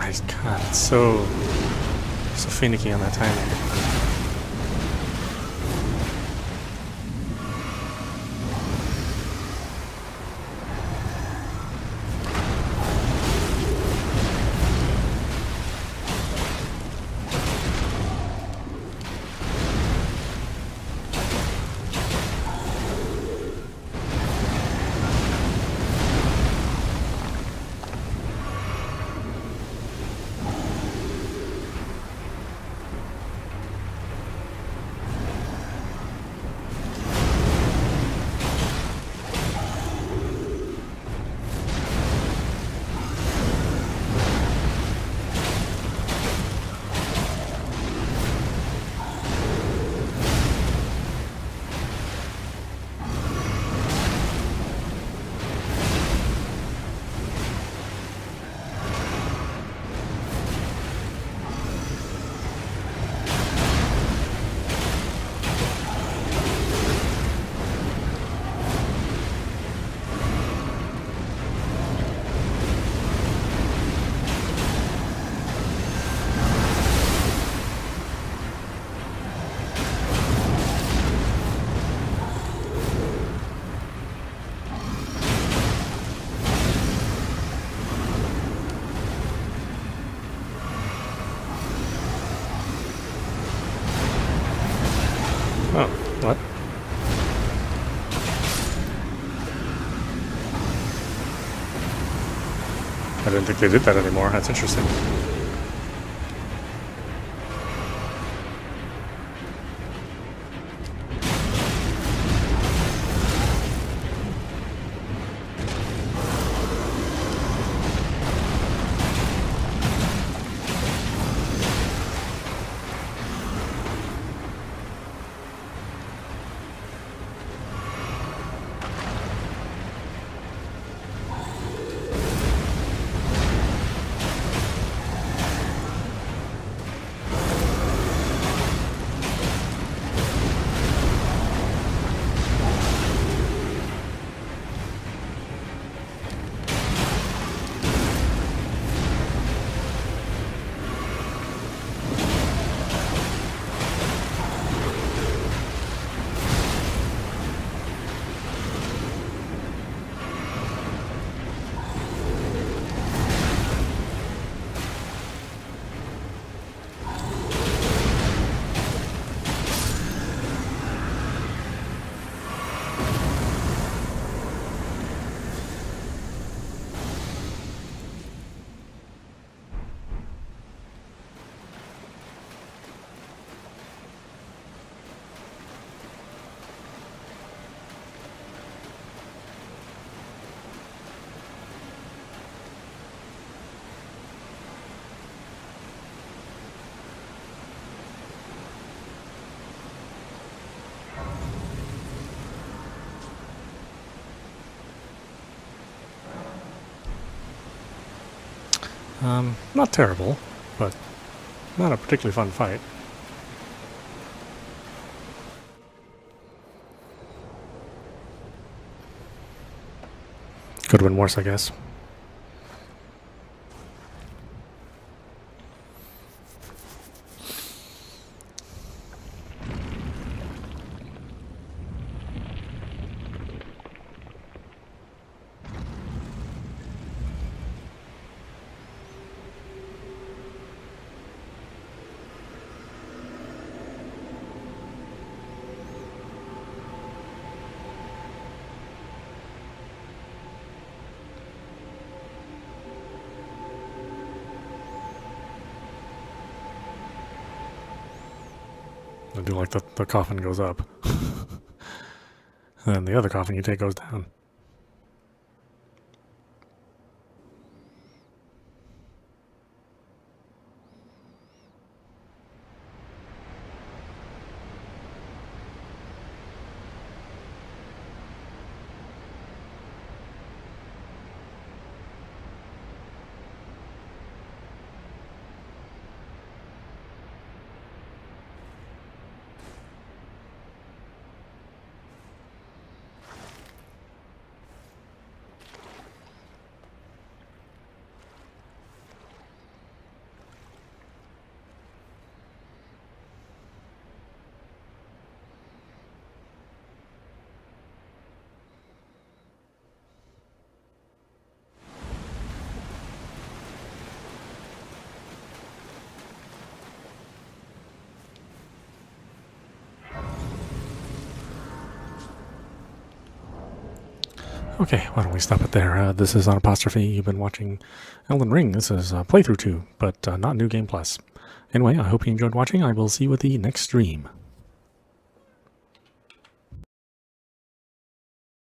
God, it's so finicky on that timing. Oh, what? I didn't think they did that anymore. That's interesting. Not terrible, but not a particularly fun fight. Could have been worse, I guess. I do like that the coffin goes up. And then the other coffin you take goes down. Okay, why don't we stop it there? This is on Apostrophe. You've been watching Elden Ring. This is Playthrough 2, but not New Game Plus. Anyway, I hope you enjoyed watching. I will see you at the next stream.